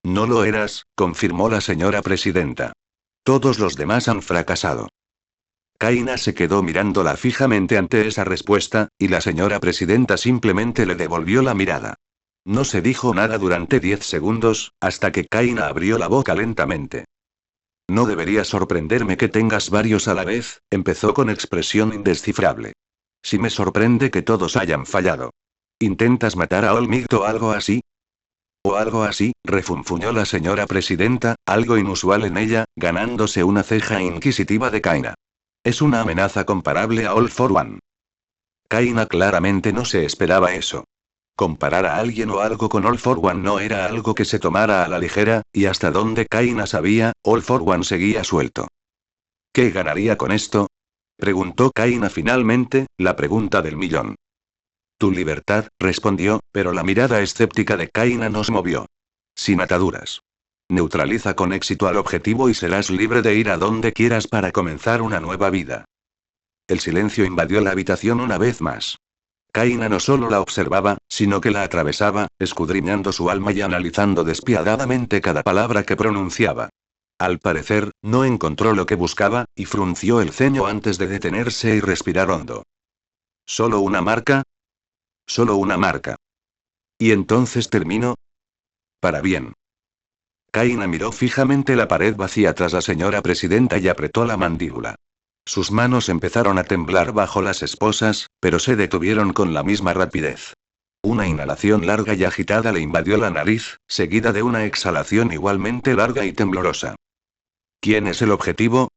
No lo eras, confirmó la señora presidenta. Todos los demás han fracasado. Kaina se quedó mirándola fijamente ante esa respuesta, y la señora presidenta simplemente le devolvió la mirada. No se dijo nada durante 10 segundos, hasta que Kaina abrió la boca lentamente. No debería sorprenderme que tengas varios a la vez, empezó con expresión indescifrable. Si me sorprende que todos hayan fallado. ¿Intentas matar a Olmigt o algo así? O algo así, refunfuñó la señora presidenta, algo inusual en ella, ganándose una ceja inquisitiva de Kaina. Es una amenaza comparable a All for One. Kaina claramente no se esperaba eso. Comparar a alguien o algo con All for One no era algo que se tomara a la ligera, y hasta donde Kaina sabía, All for One seguía suelto. ¿Qué ganaría con esto? Preguntó Kaina finalmente, la pregunta del millón. Tu libertad, respondió, pero la mirada escéptica de Kaina nos movió. Sin ataduras. Neutraliza con éxito al objetivo y serás libre de ir a donde quieras para comenzar una nueva vida. El silencio invadió la habitación una vez más. Kaina no solo la observaba, sino que la atravesaba, escudriñando su alma y analizando despiadadamente cada palabra que pronunciaba. Al parecer, no encontró lo que buscaba, y frunció el ceño antes de detenerse y respirar hondo. ¿Solo una marca? Solo una marca. ¿Y entonces termino? Para bien. Kaina miró fijamente la pared vacía tras la señora presidenta y apretó la mandíbula. Sus manos empezaron a temblar bajo las esposas, pero se detuvieron con la misma rapidez. Una inhalación larga y agitada le invadió la nariz, seguida de una exhalación igualmente larga y temblorosa. ¿Quién es el objetivo?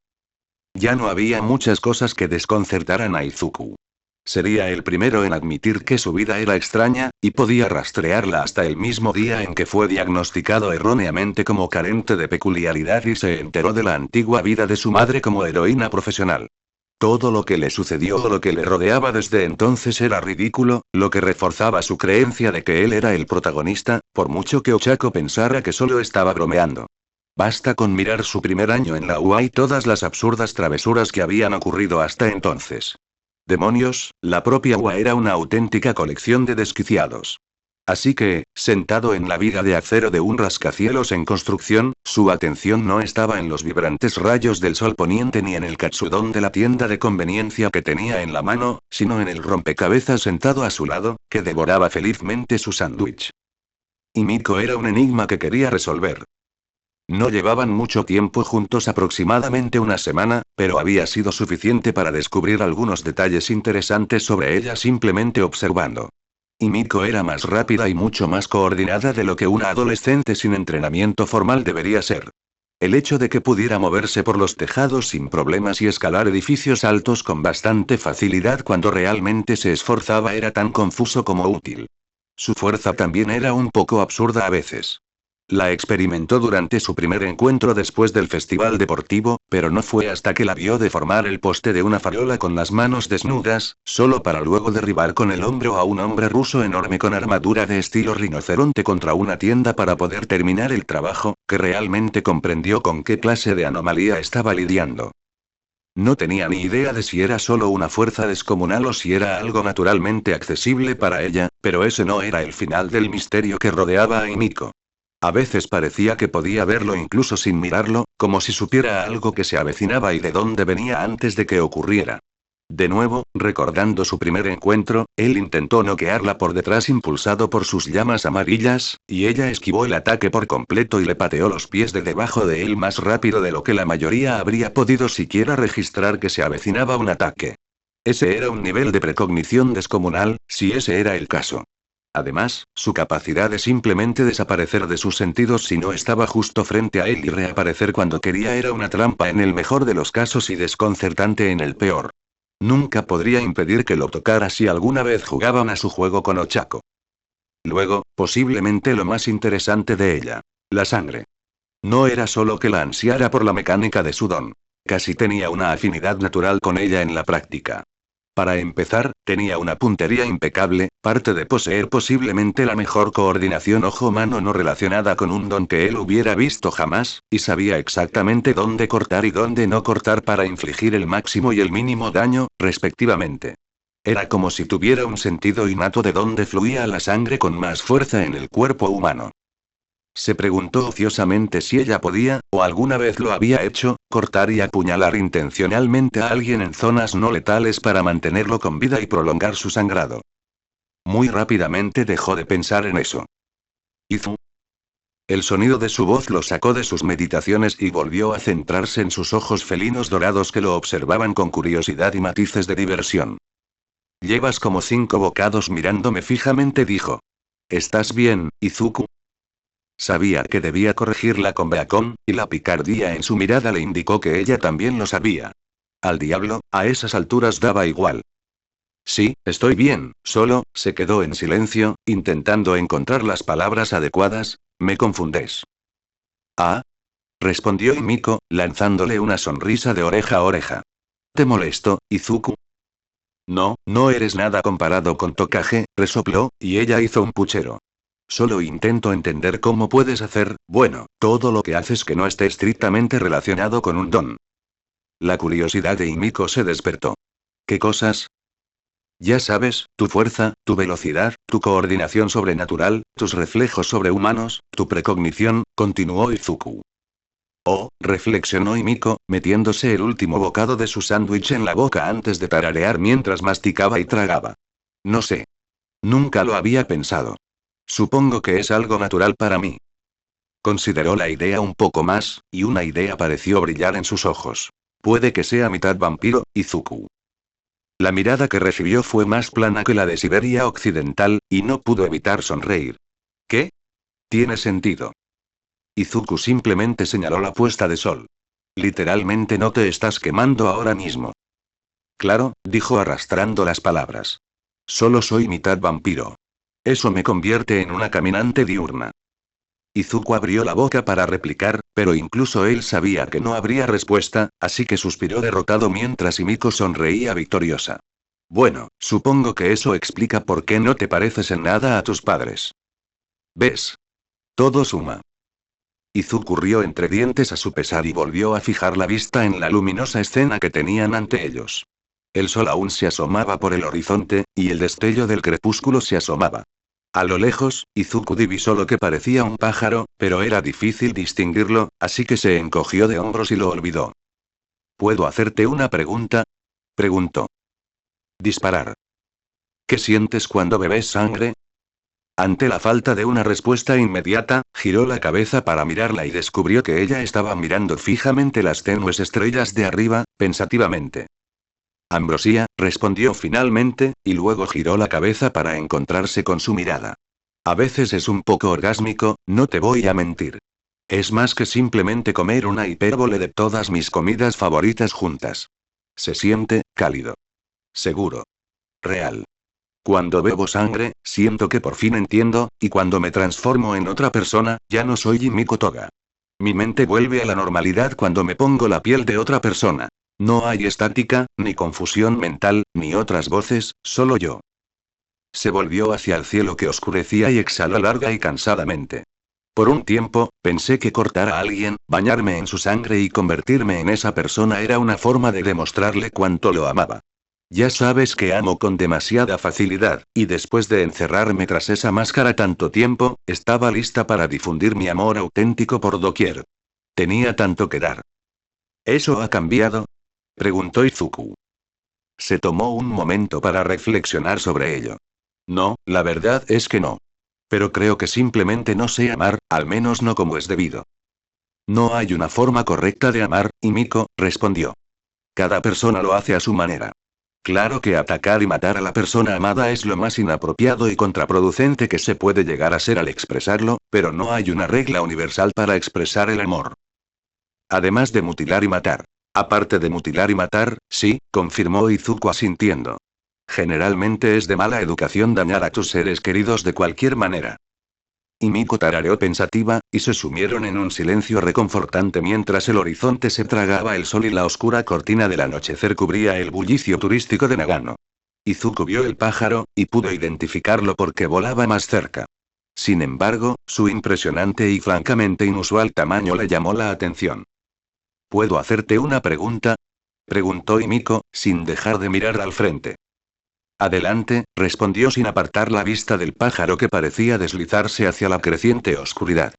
Ya no había muchas cosas que desconcertaran a Izuku. Sería el primero en admitir que su vida era extraña, y podía rastrearla hasta el mismo día en que fue diagnosticado erróneamente como carente de peculiaridad y se enteró de la antigua vida de su madre como heroína profesional. Todo lo que le sucedió o lo que le rodeaba desde entonces era ridículo, lo que reforzaba su creencia de que él era el protagonista, por mucho que Ochako pensara que solo estaba bromeando. Basta con mirar su primer año en la UA y todas las absurdas travesuras que habían ocurrido hasta entonces. Demonios, la propia UA era una auténtica colección de desquiciados. Así que, sentado en la viga de acero de un rascacielos en construcción, su atención no estaba en los vibrantes rayos del sol poniente ni en el katsudon de la tienda de conveniencia que tenía en la mano, sino en el rompecabezas sentado a su lado, que devoraba felizmente su sándwich. Y Miko era un enigma que quería resolver. No llevaban mucho tiempo juntos, aproximadamente una semana, pero había sido suficiente para descubrir algunos detalles interesantes sobre ella simplemente observando. Y Miko era más rápida y mucho más coordinada de lo que una adolescente sin entrenamiento formal debería ser. El hecho de que pudiera moverse por los tejados sin problemas y escalar edificios altos con bastante facilidad cuando realmente se esforzaba era tan confuso como útil. Su fuerza también era un poco absurda a veces. La experimentó durante su primer encuentro después del festival deportivo, pero no fue hasta que la vio deformar el poste de una farola con las manos desnudas, solo para luego derribar con el hombro a un hombre ruso enorme con armadura de estilo rinoceronte contra una tienda para poder terminar el trabajo, que realmente comprendió con qué clase de anomalía estaba lidiando. No tenía ni idea de si era solo una fuerza descomunal o si era algo naturalmente accesible para ella, pero ese no era el final del misterio que rodeaba a Himiko. A veces parecía que podía verlo incluso sin mirarlo, como si supiera algo que se avecinaba y de dónde venía antes de que ocurriera. De nuevo, recordando su primer encuentro, él intentó noquearla por detrás impulsado por sus llamas amarillas, y ella esquivó el ataque por completo y le pateó los pies de debajo de él más rápido de lo que la mayoría habría podido siquiera registrar que se avecinaba un ataque. Ese era un nivel de precognición descomunal, si ese era el caso. Además, su capacidad de simplemente desaparecer de sus sentidos si no estaba justo frente a él y reaparecer cuando quería era una trampa en el mejor de los casos y desconcertante en el peor. Nunca podría impedir que lo tocara si alguna vez jugaban a su juego con Ochako. Luego, posiblemente lo más interesante de ella. La sangre. No era solo que la ansiara por la mecánica de su don. Casi tenía una afinidad natural con ella en la práctica. Para empezar, tenía una puntería impecable, parte de poseer posiblemente la mejor coordinación ojo-mano no relacionada con un don que él hubiera visto jamás, y sabía exactamente dónde cortar y dónde no cortar para infligir el máximo y el mínimo daño, respectivamente. Era como si tuviera un sentido innato de dónde fluía la sangre con más fuerza en el cuerpo humano. Se preguntó ociosamente si ella podía, o alguna vez lo había hecho, cortar y apuñalar intencionalmente a alguien en zonas no letales para mantenerlo con vida y prolongar su sangrado. Muy rápidamente dejó de pensar en eso. Izu. El sonido de su voz lo sacó de sus meditaciones y volvió a centrarse en sus ojos felinos dorados que lo observaban con curiosidad y matices de diversión. Llevas como 5 bocados mirándome fijamente, dijo. ¿Estás bien, Izuku? Sabía que debía corregirla con Beacon, y la picardía en su mirada le indicó que ella también lo sabía. Al diablo, a esas alturas daba igual. Sí, estoy bien, solo, se quedó en silencio, intentando encontrar las palabras adecuadas. Me confundes. Ah, respondió Himiko, lanzándole una sonrisa de oreja a oreja. ¿Te molesto, Izuku? No, no eres nada comparado con Tokage, resopló, y ella hizo un puchero. Solo intento entender cómo puedes hacer, bueno, todo lo que haces que no esté estrictamente relacionado con un don. La curiosidad de Himiko se despertó. ¿Qué cosas? Ya sabes, tu fuerza, tu velocidad, tu coordinación sobrenatural, tus reflejos sobrehumanos, tu precognición, continuó Izuku. Oh, reflexionó Himiko, metiéndose el último bocado de su sándwich en la boca antes de tararear mientras masticaba y tragaba. No sé. Nunca lo había pensado. Supongo que es algo natural para mí. Consideró la idea un poco más, y una idea pareció brillar en sus ojos. Puede que sea mitad vampiro, Izuku. La mirada que recibió fue más plana que la de Siberia Occidental, y no pudo evitar sonreír. ¿Qué? Tiene sentido. Izuku simplemente señaló la puesta de sol. Literalmente no te estás quemando ahora mismo. Claro, dijo arrastrando las palabras. Solo soy mitad vampiro. Eso me convierte en una caminante diurna. Izuku abrió la boca para replicar, pero incluso él sabía que no habría respuesta, así que suspiró derrotado mientras Himiko sonreía victoriosa. Bueno, supongo que eso explica por qué no te pareces en nada a tus padres. ¿Ves? Todo suma. Izuku rió entre dientes a su pesar y volvió a fijar la vista en la luminosa escena que tenían ante ellos. El sol aún se asomaba por el horizonte, y el destello del crepúsculo se asomaba. A lo lejos, Izuku divisó lo que parecía un pájaro, pero era difícil distinguirlo, así que se encogió de hombros y lo olvidó. ¿Puedo hacerte una pregunta? Preguntó. Disparar. ¿Qué sientes cuando bebes sangre? Ante la falta de una respuesta inmediata, giró la cabeza para mirarla y descubrió que ella estaba mirando fijamente las tenues estrellas de arriba, pensativamente. Ambrosía, respondió finalmente, y luego giró la cabeza para encontrarse con su mirada. A veces es un poco orgásmico, no te voy a mentir. Es más que simplemente comer una hipérbole de todas mis comidas favoritas juntas. Se siente, cálido. Seguro. Real. Cuando bebo sangre, siento que por fin entiendo, y cuando me transformo en otra persona, ya no soy Himiko Toga. Mi mente vuelve a la normalidad cuando me pongo la piel de otra persona. No hay estática, ni confusión mental, ni otras voces, solo yo. Se volvió hacia el cielo que oscurecía y exhaló larga y cansadamente. Por un tiempo, pensé que cortar a alguien, bañarme en su sangre y convertirme en esa persona era una forma de demostrarle cuánto lo amaba. Ya sabes que amo con demasiada facilidad, y después de encerrarme tras esa máscara tanto tiempo, estaba lista para difundir mi amor auténtico por doquier. Tenía tanto que dar. ¿Eso ha cambiado? Preguntó Izuku. Se tomó un momento para reflexionar sobre ello. No, la verdad es que no. Pero creo que simplemente no sé amar, al menos no como es debido. No hay una forma correcta de amar, Himiko, respondió. Cada persona lo hace a su manera. Claro que atacar y matar a la persona amada es lo más inapropiado y contraproducente que se puede llegar a ser al expresarlo, pero no hay una regla universal para expresar el amor. Además de mutilar y matar. Aparte de mutilar y matar, sí, confirmó Izuku asintiendo. Generalmente es de mala educación dañar a tus seres queridos de cualquier manera. Himiko tarareó pensativa, y se sumieron en un silencio reconfortante mientras el horizonte se tragaba el sol y la oscura cortina del anochecer cubría el bullicio turístico de Nagano. Izuku vio el pájaro, y pudo identificarlo porque volaba más cerca. Sin embargo, su impresionante y francamente inusual tamaño le llamó la atención. ¿Puedo hacerte una pregunta? Preguntó Himiko, sin dejar de mirar al frente. Adelante, respondió sin apartar la vista del pájaro que parecía deslizarse hacia la creciente oscuridad.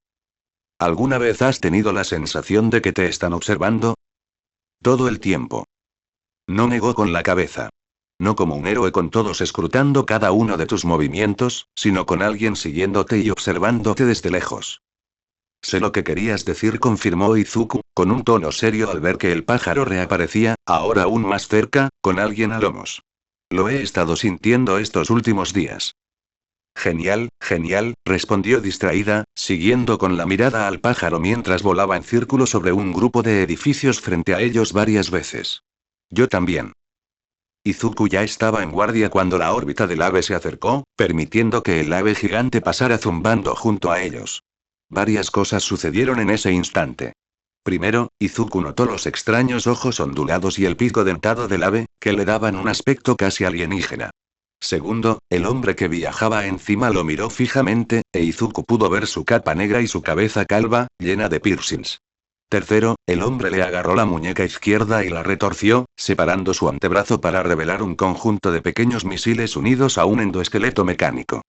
¿Alguna vez has tenido la sensación de que te están observando? Todo el tiempo. No negó con la cabeza. No como un héroe con todos escrutando cada uno de tus movimientos, sino con alguien siguiéndote y observándote desde lejos. Sé lo que querías decir, confirmó Izuku, con un tono serio al ver que el pájaro reaparecía, ahora aún más cerca, con alguien a lomos. Lo he estado sintiendo estos últimos días. Genial, genial, respondió distraída, siguiendo con la mirada al pájaro mientras volaba en círculo sobre un grupo de edificios frente a ellos varias veces. Yo también. Izuku ya estaba en guardia cuando la órbita del ave se acercó, permitiendo que el ave gigante pasara zumbando junto a ellos. Varias cosas sucedieron en ese instante. Primero, Izuku notó los extraños ojos ondulados y el pico dentado del ave, que le daban un aspecto casi alienígena. Segundo, el hombre que viajaba encima lo miró fijamente, e Izuku pudo ver su capa negra y su cabeza calva, llena de piercings. Tercero, el hombre le agarró la muñeca izquierda y la retorció, separando su antebrazo para revelar un conjunto de pequeños misiles unidos a un endoesqueleto mecánico.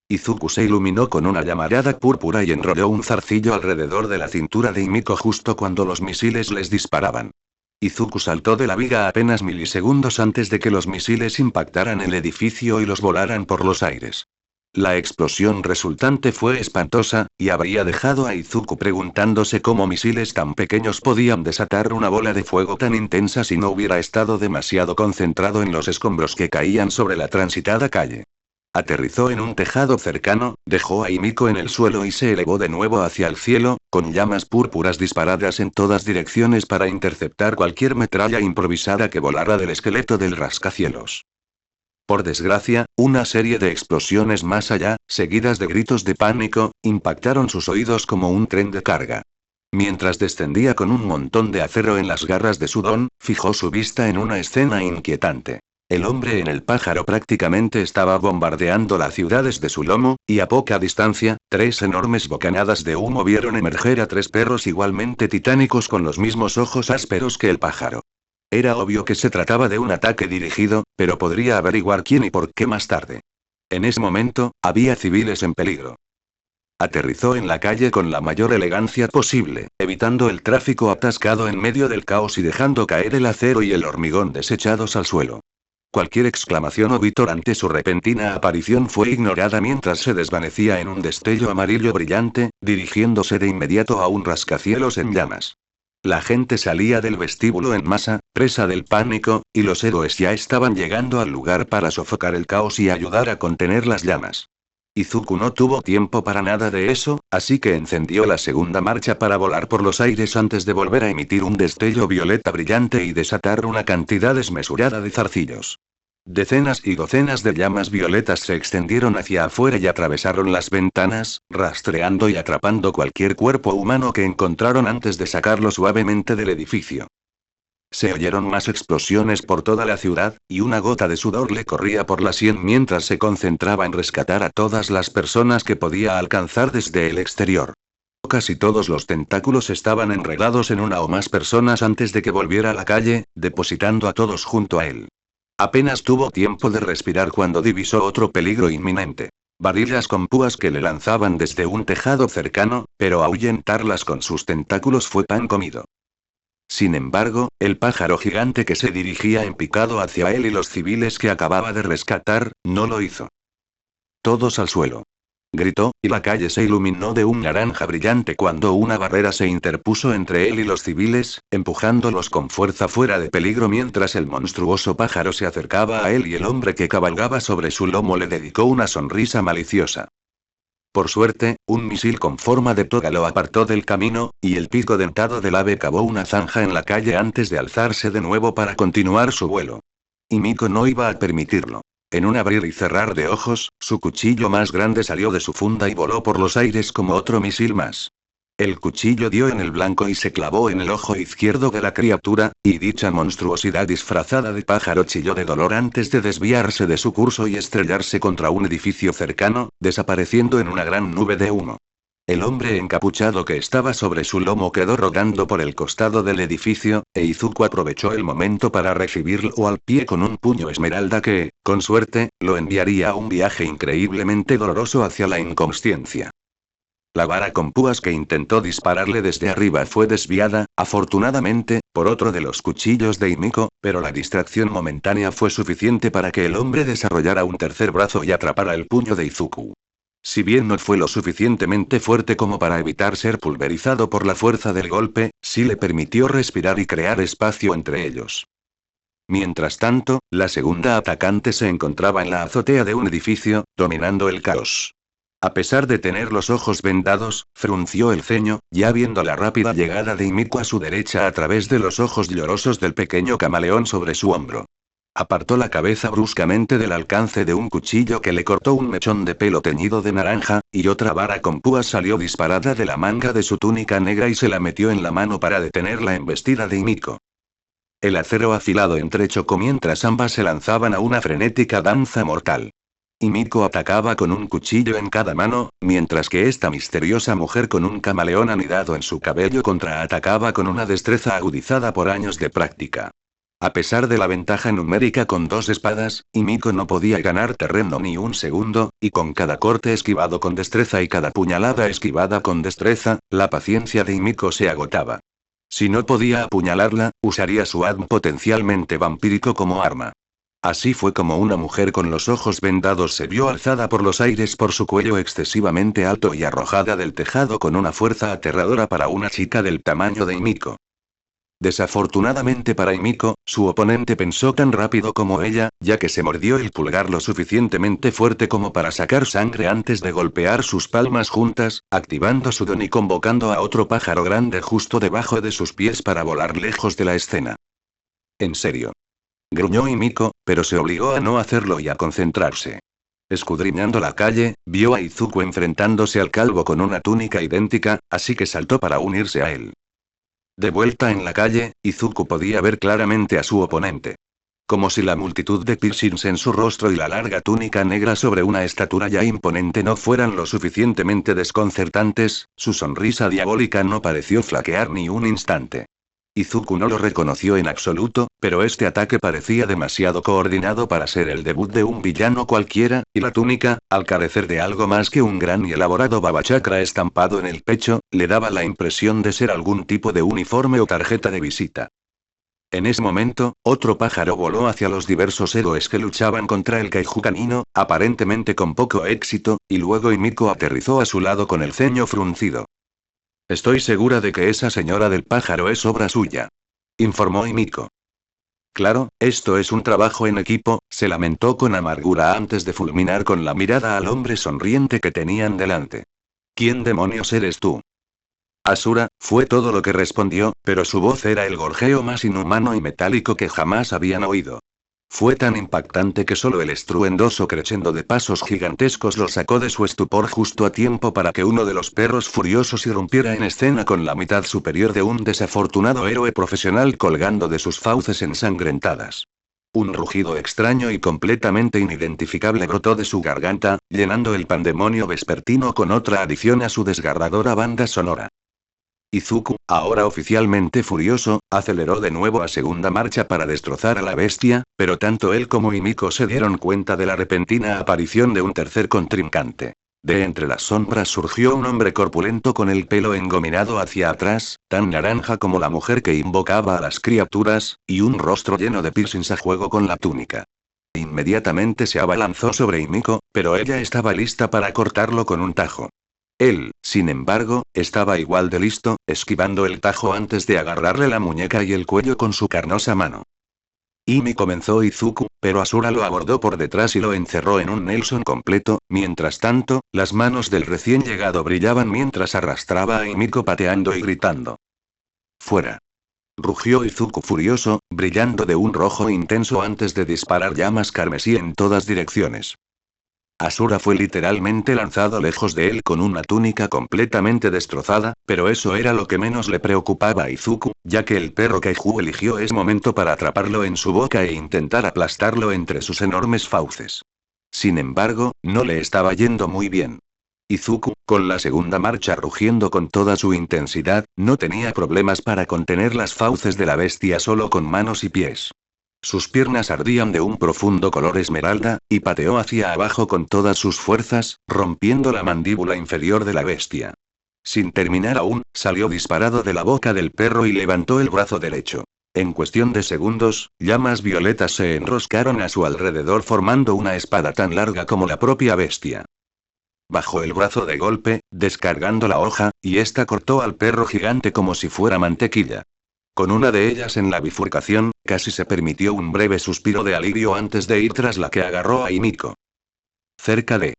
Izuku se iluminó con una llamarada púrpura y enrolló un zarcillo alrededor de la cintura de Himiko justo cuando los misiles les disparaban. Izuku saltó de la viga apenas milisegundos antes de que los misiles impactaran el edificio y los volaran por los aires. La explosión resultante fue espantosa, y habría dejado a Izuku preguntándose cómo misiles tan pequeños podían desatar una bola de fuego tan intensa si no hubiera estado demasiado concentrado en los escombros que caían sobre la transitada calle. Aterrizó en un tejado cercano, dejó a Himiko en el suelo y se elevó de nuevo hacia el cielo, con llamas púrpuras disparadas en todas direcciones para interceptar cualquier metralla improvisada que volara del esqueleto del rascacielos. Por desgracia, una serie de explosiones más allá, seguidas de gritos de pánico, impactaron sus oídos como un tren de carga. Mientras descendía con un montón de acero en las garras de su don, fijó su vista en una escena inquietante. El hombre en el pájaro prácticamente estaba bombardeando la ciudad desde su lomo, y a poca distancia, 3 enormes bocanadas de humo vieron emerger a 3 perros igualmente titánicos con los mismos ojos ásperos que el pájaro. Era obvio que se trataba de un ataque dirigido, pero podría averiguar quién y por qué más tarde. En ese momento, había civiles en peligro. Aterrizó en la calle con la mayor elegancia posible, evitando el tráfico atascado en medio del caos y dejando caer el acero y el hormigón desechados al suelo. Cualquier exclamación o vítor ante su repentina aparición fue ignorada mientras se desvanecía en un destello amarillo brillante, dirigiéndose de inmediato a un rascacielos en llamas. La gente salía del vestíbulo en masa, presa del pánico, y los héroes ya estaban llegando al lugar para sofocar el caos y ayudar a contener las llamas. Izuku no tuvo tiempo para nada de eso, así que encendió la segunda marcha para volar por los aires antes de volver a emitir un destello violeta brillante y desatar una cantidad desmesurada de zarcillos. Decenas y docenas de llamas violetas se extendieron hacia afuera y atravesaron las ventanas, rastreando y atrapando cualquier cuerpo humano que encontraron antes de sacarlo suavemente del edificio. Se oyeron más explosiones por toda la ciudad, y una gota de sudor le corría por la sien mientras se concentraba en rescatar a todas las personas que podía alcanzar desde el exterior. Casi todos los tentáculos estaban enredados en una o más personas antes de que volviera a la calle, depositando a todos junto a él. Apenas tuvo tiempo de respirar cuando divisó otro peligro inminente. Varillas con púas que le lanzaban desde un tejado cercano, pero ahuyentarlas con sus tentáculos fue pan comido. Sin embargo, el pájaro gigante que se dirigía en picado hacia él y los civiles que acababa de rescatar, no lo hizo. Todos al suelo. Gritó, y la calle se iluminó de un naranja brillante cuando una barrera se interpuso entre él y los civiles, empujándolos con fuerza fuera de peligro mientras el monstruoso pájaro se acercaba a él y el hombre que cabalgaba sobre su lomo le dedicó una sonrisa maliciosa. Por suerte, un misil con forma de toga lo apartó del camino, y el pico dentado del ave cavó una zanja en la calle antes de alzarse de nuevo para continuar su vuelo. Himiko no iba a permitirlo. En un abrir y cerrar de ojos, su cuchillo más grande salió de su funda y voló por los aires como otro misil más. El cuchillo dio en el blanco y se clavó en el ojo izquierdo de la criatura, y dicha monstruosidad disfrazada de pájaro chilló de dolor antes de desviarse de su curso y estrellarse contra un edificio cercano, desapareciendo en una gran nube de humo. El hombre encapuchado que estaba sobre su lomo quedó rodando por el costado del edificio, e Izuku aprovechó el momento para recibirlo al pie con un puño esmeralda que, con suerte, lo enviaría a un viaje increíblemente doloroso hacia la inconsciencia. La vara con púas que intentó dispararle desde arriba fue desviada, afortunadamente, por otro de los cuchillos de Himiko, pero la distracción momentánea fue suficiente para que el hombre desarrollara un tercer brazo y atrapara el puño de Izuku. Si bien no fue lo suficientemente fuerte como para evitar ser pulverizado por la fuerza del golpe, sí le permitió respirar y crear espacio entre ellos. Mientras tanto, la segunda atacante se encontraba en la azotea de un edificio, dominando el caos. A pesar de tener los ojos vendados, frunció el ceño, ya viendo la rápida llegada de Himiko a su derecha a través de los ojos llorosos del pequeño camaleón sobre su hombro. Apartó la cabeza bruscamente del alcance de un cuchillo que le cortó un mechón de pelo teñido de naranja, y otra vara con púas salió disparada de la manga de su túnica negra y se la metió en la mano para detener la embestida de Himiko. El acero afilado entrechocó mientras ambas se lanzaban a una frenética danza mortal. Himiko atacaba con un cuchillo en cada mano, mientras que esta misteriosa mujer con un camaleón anidado en su cabello contraatacaba con una destreza agudizada por años de práctica. A pesar de la ventaja numérica con dos espadas, Himiko no podía ganar terreno ni un segundo, y con cada corte esquivado con destreza y cada puñalada esquivada con destreza, la paciencia de Himiko se agotaba. Si no podía apuñalarla, usaría su arma potencialmente vampírico como arma. Así fue como una mujer con los ojos vendados se vio alzada por los aires por su cuello excesivamente alto y arrojada del tejado con una fuerza aterradora para una chica del tamaño de Himiko. Desafortunadamente para Himiko, su oponente pensó tan rápido como ella, ya que se mordió el pulgar lo suficientemente fuerte como para sacar sangre antes de golpear sus palmas juntas, activando su don y convocando a otro pájaro grande justo debajo de sus pies para volar lejos de la escena. En serio. Gruñó Himiko, pero se obligó a no hacerlo y a concentrarse. Escudriñando la calle, vio a Izuku enfrentándose al calvo con una túnica idéntica, así que saltó para unirse a él. De vuelta en la calle, Izuku podía ver claramente a su oponente. Como si la multitud de piercings en su rostro y la larga túnica negra sobre una estatura ya imponente no fueran lo suficientemente desconcertantes, su sonrisa diabólica no pareció flaquear ni un instante. Izuku no lo reconoció en absoluto, pero este ataque parecía demasiado coordinado para ser el debut de un villano cualquiera, y la túnica, al carecer de algo más que un gran y elaborado babachakra estampado en el pecho, le daba la impresión de ser algún tipo de uniforme o tarjeta de visita. En ese momento, otro pájaro voló hacia los diversos héroes que luchaban contra el kaiju canino, aparentemente con poco éxito, y luego Himiko aterrizó a su lado con el ceño fruncido. Estoy segura de que esa señora del pájaro es obra suya, informó Himiko. Claro, esto es un trabajo en equipo, se lamentó con amargura antes de fulminar con la mirada al hombre sonriente que tenían delante. ¿Quién demonios eres tú? Asura, fue todo lo que respondió, pero su voz era el gorjeo más inhumano y metálico que jamás habían oído. Fue tan impactante que solo el estruendoso crescendo de pasos gigantescos lo sacó de su estupor justo a tiempo para que uno de los perros furiosos irrumpiera en escena con la mitad superior de un desafortunado héroe profesional colgando de sus fauces ensangrentadas. Un rugido extraño y completamente inidentificable brotó de su garganta, llenando el pandemonio vespertino con otra adición a su desgarradora banda sonora. Izuku, ahora oficialmente furioso, aceleró de nuevo a segunda marcha para destrozar a la bestia, pero tanto él como Himiko se dieron cuenta de la repentina aparición de un tercer contrincante. De entre las sombras surgió un hombre corpulento con el pelo engominado hacia atrás, tan naranja como la mujer que invocaba a las criaturas, y un rostro lleno de piercings a juego con la túnica. Inmediatamente se abalanzó sobre Himiko, pero ella estaba lista para cortarlo con un tajo. Él, sin embargo, estaba igual de listo, esquivando el tajo antes de agarrarle la muñeca y el cuello con su carnosa mano. Comenzó Izuku, pero Asura lo abordó por detrás y lo encerró en un Nelson completo, mientras tanto, las manos del recién llegado brillaban mientras arrastraba a Himiko pateando y gritando. ¡Fuera! Rugió Izuku furioso, brillando de un rojo intenso antes de disparar llamas carmesí en todas direcciones. Asura fue literalmente lanzado lejos de él con una túnica completamente destrozada, pero eso era lo que menos le preocupaba a Izuku, ya que el perro kaiju eligió ese momento para atraparlo en su boca e intentar aplastarlo entre sus enormes fauces. Sin embargo, no le estaba yendo muy bien. Izuku, con la segunda marcha rugiendo con toda su intensidad, no tenía problemas para contener las fauces de la bestia solo con manos y pies. Sus piernas ardían de un profundo color esmeralda, y pateó hacia abajo con todas sus fuerzas, rompiendo la mandíbula inferior de la bestia. Sin terminar aún, salió disparado de la boca del perro y levantó el brazo derecho. En cuestión de segundos, llamas violetas se enroscaron a su alrededor formando una espada tan larga como la propia bestia. Bajó el brazo de golpe, descargando la hoja, y esta cortó al perro gigante como si fuera mantequilla. Con una de ellas en la bifurcación, casi se permitió un breve suspiro de alivio antes de ir tras la que agarró a Himiko. Cerca de.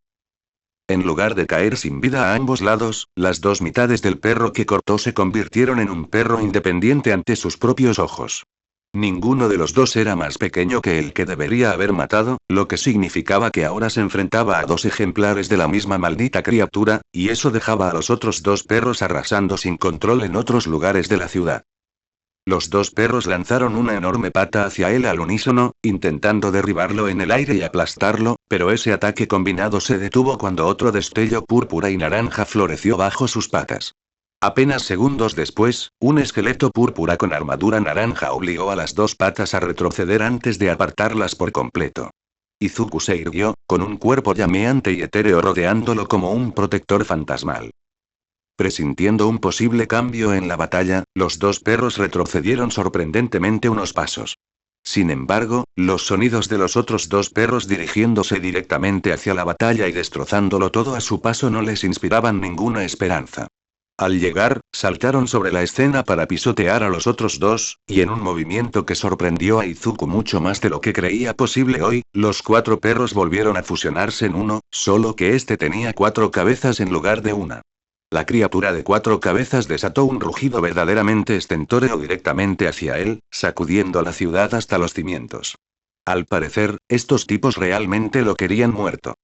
En lugar de caer sin vida a ambos lados, las dos mitades del perro que cortó se convirtieron en un perro independiente ante sus propios ojos. Ninguno de los dos era más pequeño que el que debería haber matado, lo que significaba que ahora se enfrentaba a dos ejemplares de la misma maldita criatura, y eso dejaba a los otros dos perros arrasando sin control en otros lugares de la ciudad. Los dos perros lanzaron una enorme pata hacia él al unísono, intentando derribarlo en el aire y aplastarlo, pero ese ataque combinado se detuvo cuando otro destello púrpura y naranja floreció bajo sus patas. Apenas segundos después, un esqueleto púrpura con armadura naranja obligó a las dos patas a retroceder antes de apartarlas por completo. Izuku se irguió, con un cuerpo llameante y etéreo rodeándolo como un protector fantasmal. Presintiendo un posible cambio en la batalla, los dos perros retrocedieron sorprendentemente unos pasos. Sin embargo, los sonidos de los otros dos perros dirigiéndose directamente hacia la batalla y destrozándolo todo a su paso no les inspiraban ninguna esperanza. Al llegar, saltaron sobre la escena para pisotear a los otros dos, y en un movimiento que sorprendió a Izuku mucho más de lo que creía posible hoy, los cuatro perros volvieron a fusionarse en uno, solo que este tenía cuatro cabezas en lugar de una. La criatura de cuatro cabezas desató un rugido verdaderamente estentóreo directamente hacia él, sacudiendo la ciudad hasta los cimientos. Al parecer, estos tipos realmente lo querían muerto.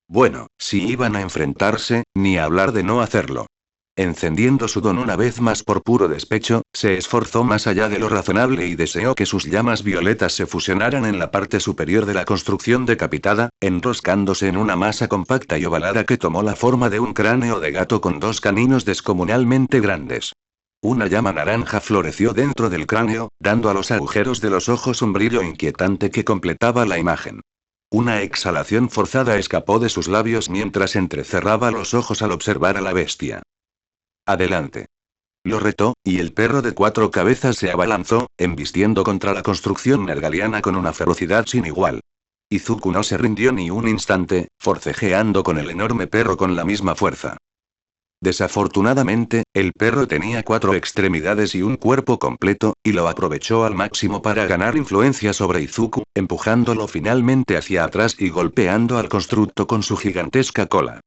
Bueno, si iban a enfrentarse, ni hablar de no hacerlo. Encendiendo su don una vez más por puro despecho, se esforzó más allá de lo razonable y deseó que sus llamas violetas se fusionaran en la parte superior de la construcción decapitada, enroscándose en una masa compacta y ovalada que tomó la forma de un cráneo de gato con dos caninos descomunalmente grandes. Una llama naranja floreció dentro del cráneo, dando a los agujeros de los ojos un brillo inquietante que completaba la imagen. Una exhalación forzada escapó de sus labios mientras entrecerraba los ojos al observar a la bestia. Adelante. Lo retó, y el perro de cuatro cabezas se abalanzó, embistiendo contra la construcción nergaliana con una ferocidad sin igual. Izuku no se rindió ni un instante, forcejeando con el enorme perro con la misma fuerza. Desafortunadamente, el perro tenía cuatro extremidades y un cuerpo completo, y lo aprovechó al máximo para ganar influencia sobre Izuku, empujándolo finalmente hacia atrás y golpeando al constructo con su gigantesca cola.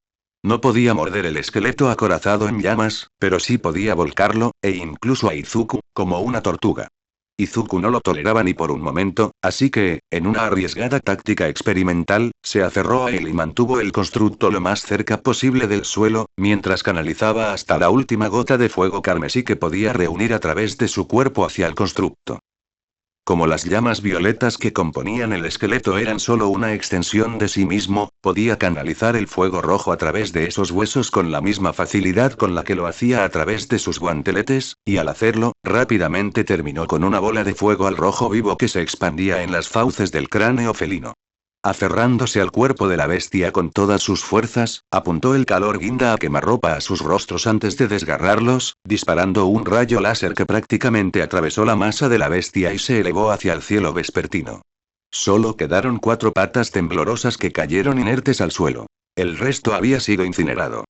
No podía morder el esqueleto acorazado en llamas, pero sí podía volcarlo, e incluso a Izuku, como una tortuga. Izuku no lo toleraba ni por un momento, así que, en una arriesgada táctica experimental, se aferró a él y mantuvo el constructo lo más cerca posible del suelo, mientras canalizaba hasta la última gota de fuego carmesí que podía reunir a través de su cuerpo hacia el constructo. Como las llamas violetas que componían el esqueleto eran solo una extensión de sí mismo, podía canalizar el fuego rojo a través de esos huesos con la misma facilidad con la que lo hacía a través de sus guanteletes, y al hacerlo, rápidamente terminó con una bola de fuego al rojo vivo que se expandía en las fauces del cráneo felino. Aferrándose al cuerpo de la bestia con todas sus fuerzas, apuntó el calor guinda a quemarropa a sus rostros antes de desgarrarlos, disparando un rayo láser que prácticamente atravesó la masa de la bestia y se elevó hacia el cielo vespertino. Solo quedaron cuatro patas temblorosas que cayeron inertes al suelo. El resto había sido incinerado.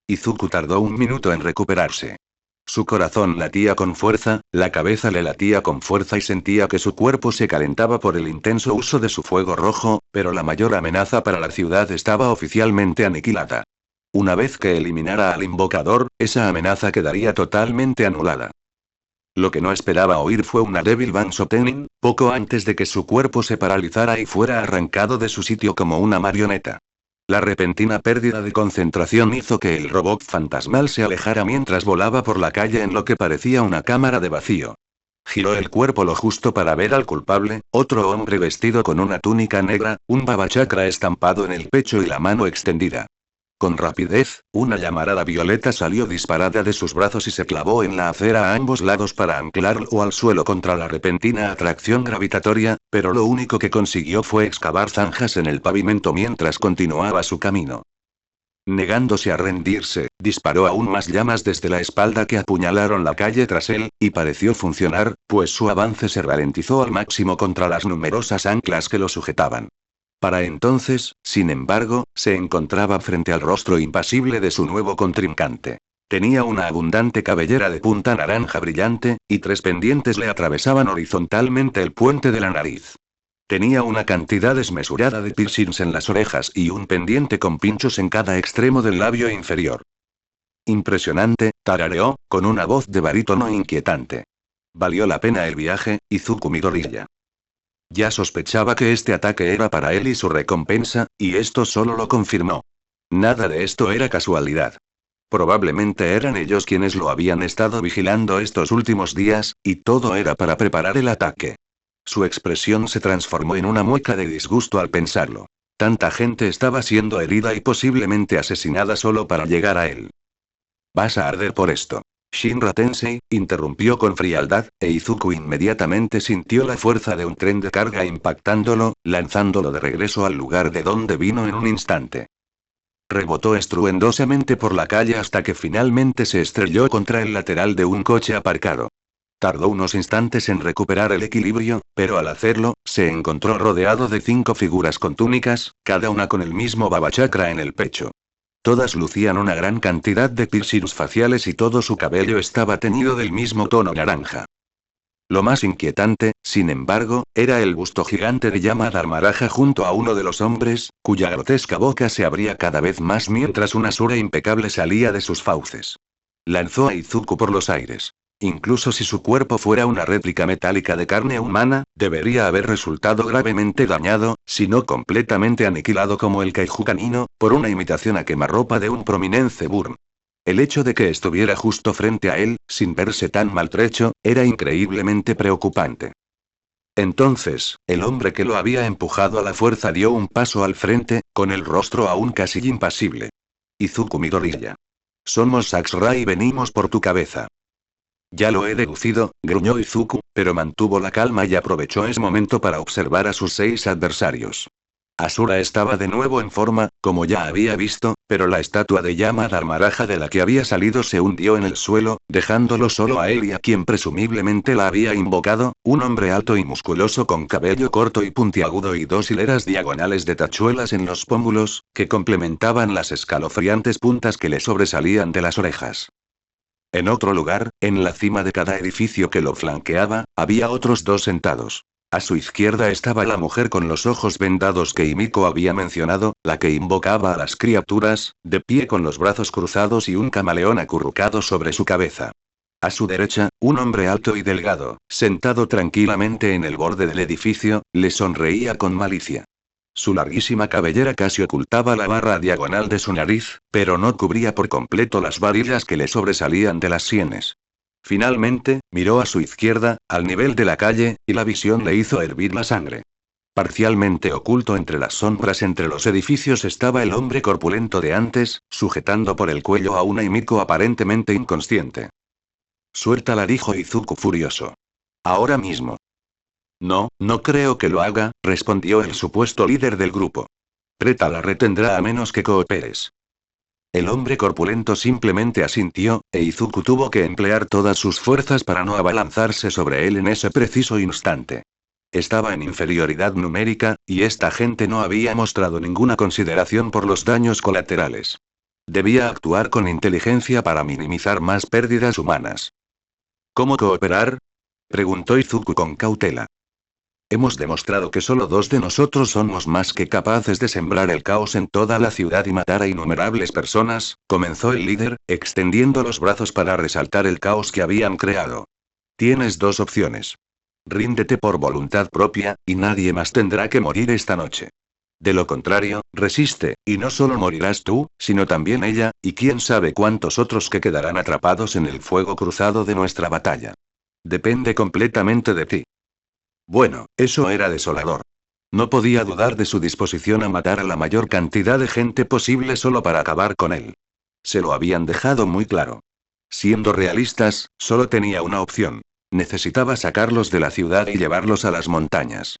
Izuku tardó un minuto en recuperarse. Su corazón latía con fuerza, la cabeza le latía con fuerza y sentía que su cuerpo se calentaba por el intenso uso de su fuego rojo, pero la mayor amenaza para la ciudad estaba oficialmente aniquilada. Una vez que eliminara al invocador, esa amenaza quedaría totalmente anulada. Lo que no esperaba oír fue una débil Bansotenin, poco antes de que su cuerpo se paralizara y fuera arrancado de su sitio como una marioneta. La repentina pérdida de concentración hizo que el robot fantasmal se alejara mientras volaba por la calle en lo que parecía una cámara de vacío. Giró el cuerpo lo justo para ver al culpable, otro hombre vestido con una túnica negra, un babachakra estampado en el pecho y la mano extendida. Con rapidez, una llamarada violeta salió disparada de sus brazos y se clavó en la acera a ambos lados para anclarlo al suelo contra la repentina atracción gravitatoria, pero lo único que consiguió fue excavar zanjas en el pavimento mientras continuaba su camino. Negándose a rendirse, disparó aún más llamas desde la espalda que apuñalaron la calle tras él, y pareció funcionar, pues su avance se ralentizó al máximo contra las numerosas anclas que lo sujetaban. Para entonces, sin embargo, se encontraba frente al rostro impasible de su nuevo contrincante. Tenía una abundante cabellera de punta naranja brillante, y tres pendientes le atravesaban horizontalmente el puente de la nariz. Tenía una cantidad desmesurada de piercings en las orejas y un pendiente con pinchos en cada extremo del labio inferior. Impresionante, tarareó, con una voz de barítono inquietante. Valió la pena el viaje, Izuku Midoriya. Ya sospechaba que este ataque era para él y su recompensa, y esto solo lo confirmó. Nada de esto era casualidad. Probablemente eran ellos quienes lo habían estado vigilando estos últimos días, y todo era para preparar el ataque. Su expresión se transformó en una mueca de disgusto al pensarlo. Tanta gente estaba siendo herida y posiblemente asesinada solo para llegar a él. Vas a arder por esto. Shinra Tensei interrumpió con frialdad, e Izuku inmediatamente sintió la fuerza de un tren de carga impactándolo, lanzándolo de regreso al lugar de donde vino en un instante. Rebotó estruendosamente por la calle hasta que finalmente se estrelló contra el lateral de un coche aparcado. Tardó unos instantes en recuperar el equilibrio, pero al hacerlo, se encontró rodeado de 5 figuras con túnicas, cada una con el mismo Baba Chakra en el pecho. Todas lucían una gran cantidad de piercings faciales y todo su cabello estaba teñido del mismo tono naranja. Lo más inquietante, sin embargo, era el busto gigante de Yama Dharmaraja junto a uno de los hombres, cuya grotesca boca se abría cada vez más mientras una sura impecable salía de sus fauces. Lanzó a Izuku por los aires. Incluso si su cuerpo fuera una réplica metálica de carne humana, debería haber resultado gravemente dañado, si no completamente aniquilado como el kaiju canino, por una imitación a quemarropa de un prominente burn. El hecho de que estuviera justo frente a él, sin verse tan maltrecho, era increíblemente preocupante. Entonces, el hombre que lo había empujado a la fuerza dio un paso al frente, con el rostro aún casi impasible. Izuku Midoriya. Somos Saxra y venimos por tu cabeza. Ya lo he deducido, gruñó Izuku, pero mantuvo la calma y aprovechó ese momento para observar a sus 6 adversarios. Asura estaba de nuevo en forma, como ya había visto, pero la estatua de Yama Dharmaraja de la que había salido se hundió en el suelo, dejándolo solo a él y a quien presumiblemente la había invocado, un hombre alto y musculoso con cabello corto y puntiagudo y 2 hileras diagonales de tachuelas en los pómulos, que complementaban las escalofriantes puntas que le sobresalían de las orejas. En otro lugar, en la cima de cada edificio que lo flanqueaba, había otros 2 sentados. A su izquierda estaba la mujer con los ojos vendados que Himiko había mencionado, la que invocaba a las criaturas, de pie con los brazos cruzados y un camaleón acurrucado sobre su cabeza. A su derecha, un hombre alto y delgado, sentado tranquilamente en el borde del edificio, le sonreía con malicia. Su larguísima cabellera casi ocultaba la barra diagonal de su nariz, pero no cubría por completo las varillas que le sobresalían de las sienes. Finalmente, miró a su izquierda, al nivel de la calle, y la visión le hizo hervir la sangre. Parcialmente oculto entre las sombras entre los edificios estaba el hombre corpulento de antes, sujetando por el cuello a una Himiko aparentemente inconsciente. Suéltala, dijo Izuku furioso. Ahora mismo. No, no creo que lo haga, respondió el supuesto líder del grupo. Preta la retendrá a menos que cooperes. El hombre corpulento simplemente asintió, e Izuku tuvo que emplear todas sus fuerzas para no abalanzarse sobre él en ese preciso instante. Estaba en inferioridad numérica, y esta gente no había mostrado ninguna consideración por los daños colaterales. Debía actuar con inteligencia para minimizar más pérdidas humanas. ¿Cómo cooperar?, preguntó Izuku con cautela. Hemos demostrado que solo 2 de nosotros somos más que capaces de sembrar el caos en toda la ciudad y matar a innumerables personas, comenzó el líder, extendiendo los brazos para resaltar el caos que habían creado. Tienes 2 opciones. Ríndete por voluntad propia, y nadie más tendrá que morir esta noche. De lo contrario, resiste, y no solo morirás tú, sino también ella, y quién sabe cuántos otros que quedarán atrapados en el fuego cruzado de nuestra batalla. Depende completamente de ti. Bueno, eso era desolador. No podía dudar de su disposición a matar a la mayor cantidad de gente posible solo para acabar con él. Se lo habían dejado muy claro. Siendo realistas, solo tenía una opción. Necesitaba sacarlos de la ciudad y llevarlos a las montañas.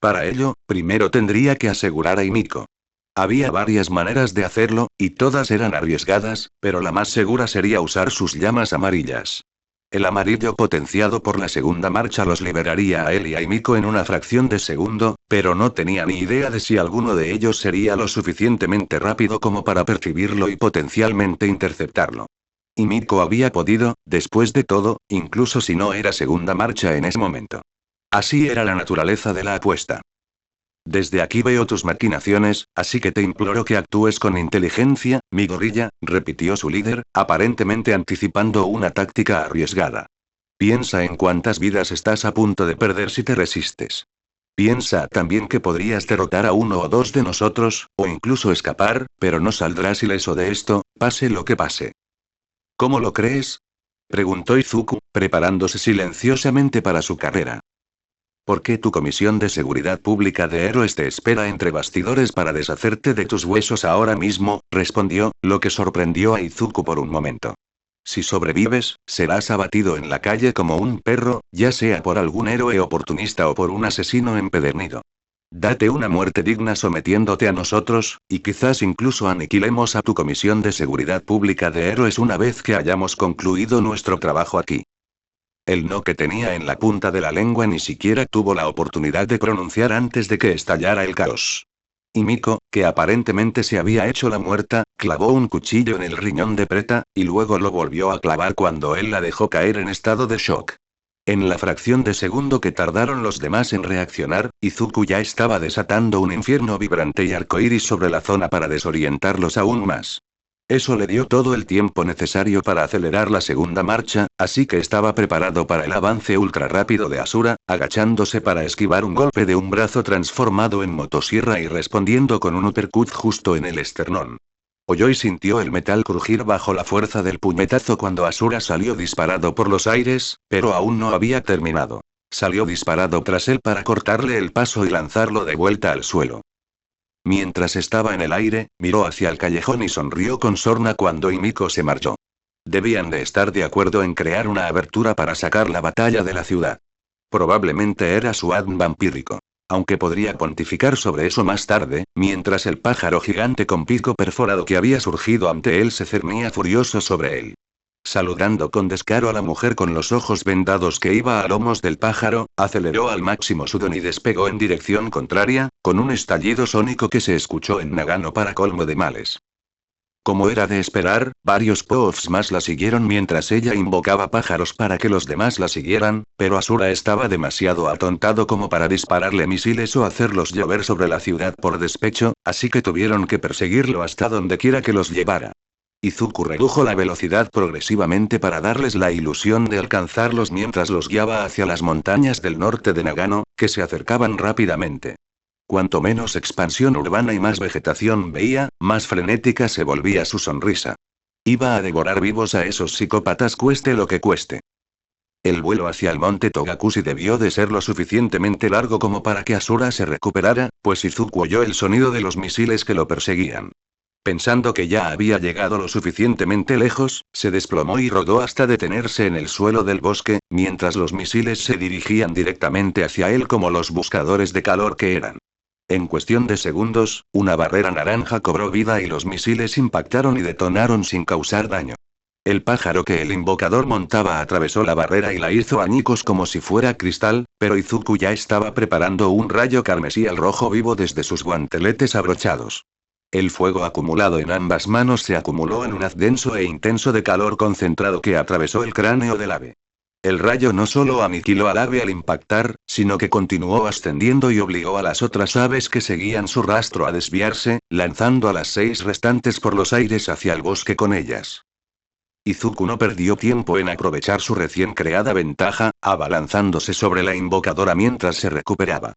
Para ello, primero tendría que asegurar a Himiko. Había varias maneras de hacerlo, y todas eran arriesgadas, pero la más segura sería usar sus llamas amarillas. El amarillo potenciado por la segunda marcha los liberaría a él y a Himiko en una fracción de segundo, pero no tenía ni idea de si alguno de ellos sería lo suficientemente rápido como para percibirlo y potencialmente interceptarlo. Himiko había podido, después de todo, incluso si no era segunda marcha en ese momento. Así era la naturaleza de la apuesta. Desde aquí veo tus maquinaciones, así que te imploro que actúes con inteligencia, mi gorilla, repitió su líder, aparentemente anticipando una táctica arriesgada. Piensa en cuántas vidas estás a punto de perder si te resistes. Piensa también que podrías derrotar a uno o dos de nosotros, o incluso escapar, pero no saldrás ileso de esto, pase lo que pase. ¿Cómo lo crees? Preguntó Izuku, preparándose silenciosamente para su carrera. ¿Por qué tu comisión de seguridad pública de héroes te espera entre bastidores para deshacerte de tus huesos ahora mismo? Respondió, lo que sorprendió a Izuku por un momento. Si sobrevives, serás abatido en la calle como un perro, ya sea por algún héroe oportunista o por un asesino empedernido. Date una muerte digna sometiéndote a nosotros, y quizás incluso aniquilemos a tu comisión de seguridad pública de héroes una vez que hayamos concluido nuestro trabajo aquí. El no que tenía en la punta de la lengua ni siquiera tuvo la oportunidad de pronunciar antes de que estallara el caos. Y Miko, que aparentemente se había hecho la muerta, clavó un cuchillo en el riñón de Preta, y luego lo volvió a clavar cuando él la dejó caer en estado de shock. En la fracción de segundo que tardaron los demás en reaccionar, Izuku ya estaba desatando un infierno vibrante y arcoíris sobre la zona para desorientarlos aún más. Eso le dio todo el tiempo necesario para acelerar la segunda marcha, así que estaba preparado para el avance ultra rápido de Asura, agachándose para esquivar un golpe de un brazo transformado en motosierra y respondiendo con un uppercut justo en el esternón. Oyó y sintió el metal crujir bajo la fuerza del puñetazo cuando Asura salió disparado por los aires, pero aún no había terminado. Salió disparado tras él para cortarle el paso y lanzarlo de vuelta al suelo. Mientras estaba en el aire, miró hacia el callejón y sonrió con sorna cuando Himiko se marchó. Debían de estar de acuerdo en crear una abertura para sacar la batalla de la ciudad. Probablemente era su ADN vampírico. Aunque podría pontificar sobre eso más tarde, mientras el pájaro gigante con pico perforado que había surgido ante él se cernía furioso sobre él. Saludando con descaro a la mujer con los ojos vendados que iba a lomos del pájaro, aceleró al máximo su don y despegó en dirección contraria, con un estallido sónico que se escuchó en Nagano para colmo de males. Como era de esperar, varios Poofs más la siguieron mientras ella invocaba pájaros para que los demás la siguieran, pero Asura estaba demasiado atontado como para dispararle misiles o hacerlos llover sobre la ciudad por despecho, así que tuvieron que perseguirlo hasta donde quiera que los llevara. Izuku redujo la velocidad progresivamente para darles la ilusión de alcanzarlos mientras los guiaba hacia las montañas del norte de Nagano, que se acercaban rápidamente. Cuanto menos expansión urbana y más vegetación veía, más frenética se volvía su sonrisa. Iba a devorar vivos a esos psicópatas cueste lo que cueste. El vuelo hacia el monte Togakushi debió de ser lo suficientemente largo como para que Asura se recuperara, pues Izuku oyó el sonido de los misiles que lo perseguían. Pensando que ya había llegado lo suficientemente lejos, se desplomó y rodó hasta detenerse en el suelo del bosque, mientras los misiles se dirigían directamente hacia él como los buscadores de calor que eran. En cuestión de segundos, una barrera naranja cobró vida y los misiles impactaron y detonaron sin causar daño. El pájaro que el invocador montaba atravesó la barrera y la hizo añicos como si fuera cristal, pero Izuku ya estaba preparando un rayo carmesí al rojo vivo desde sus guanteletes abrochados. El fuego acumulado en ambas manos se acumuló en un haz denso e intenso de calor concentrado que atravesó el cráneo del ave. El rayo no solo aniquiló al ave al impactar, sino que continuó ascendiendo y obligó a las otras aves que seguían su rastro a desviarse, lanzando a las 6 restantes por los aires hacia el bosque con ellas. Izuku no perdió tiempo en aprovechar su recién creada ventaja, abalanzándose sobre la invocadora mientras se recuperaba.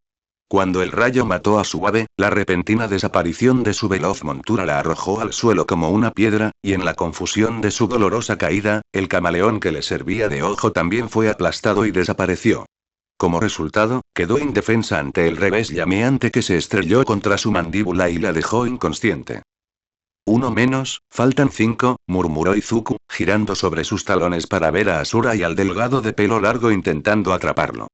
Cuando el rayo mató a su ave, la repentina desaparición de su veloz montura la arrojó al suelo como una piedra, y en la confusión de su dolorosa caída, el camaleón que le servía de ojo también fue aplastado y desapareció. Como resultado, quedó indefensa ante el revés llameante que se estrelló contra su mandíbula y la dejó inconsciente. Uno menos, faltan 5, murmuró Izuku, girando sobre sus talones para ver a Asura y al delgado de pelo largo intentando atraparlo.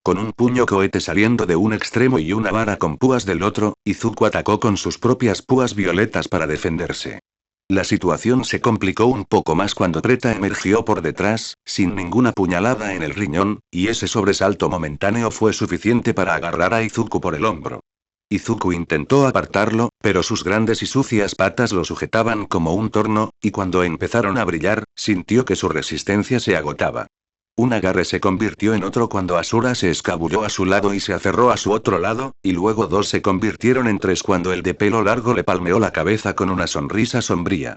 Con un puño cohete saliendo de un extremo y una vara con púas del otro, Izuku atacó con sus propias púas violetas para defenderse. La situación se complicó un poco más cuando Preta emergió por detrás, sin ninguna puñalada en el riñón, y ese sobresalto momentáneo fue suficiente para agarrar a Izuku por el hombro. Izuku intentó apartarlo, pero sus grandes y sucias patas lo sujetaban como un torno, y cuando empezaron a brillar, sintió que su resistencia se agotaba. Un agarre se convirtió en otro cuando Asura se escabulló a su lado y se aferró a su otro lado, y luego 2 se convirtieron en 3 cuando el de pelo largo le palmeó la cabeza con una sonrisa sombría.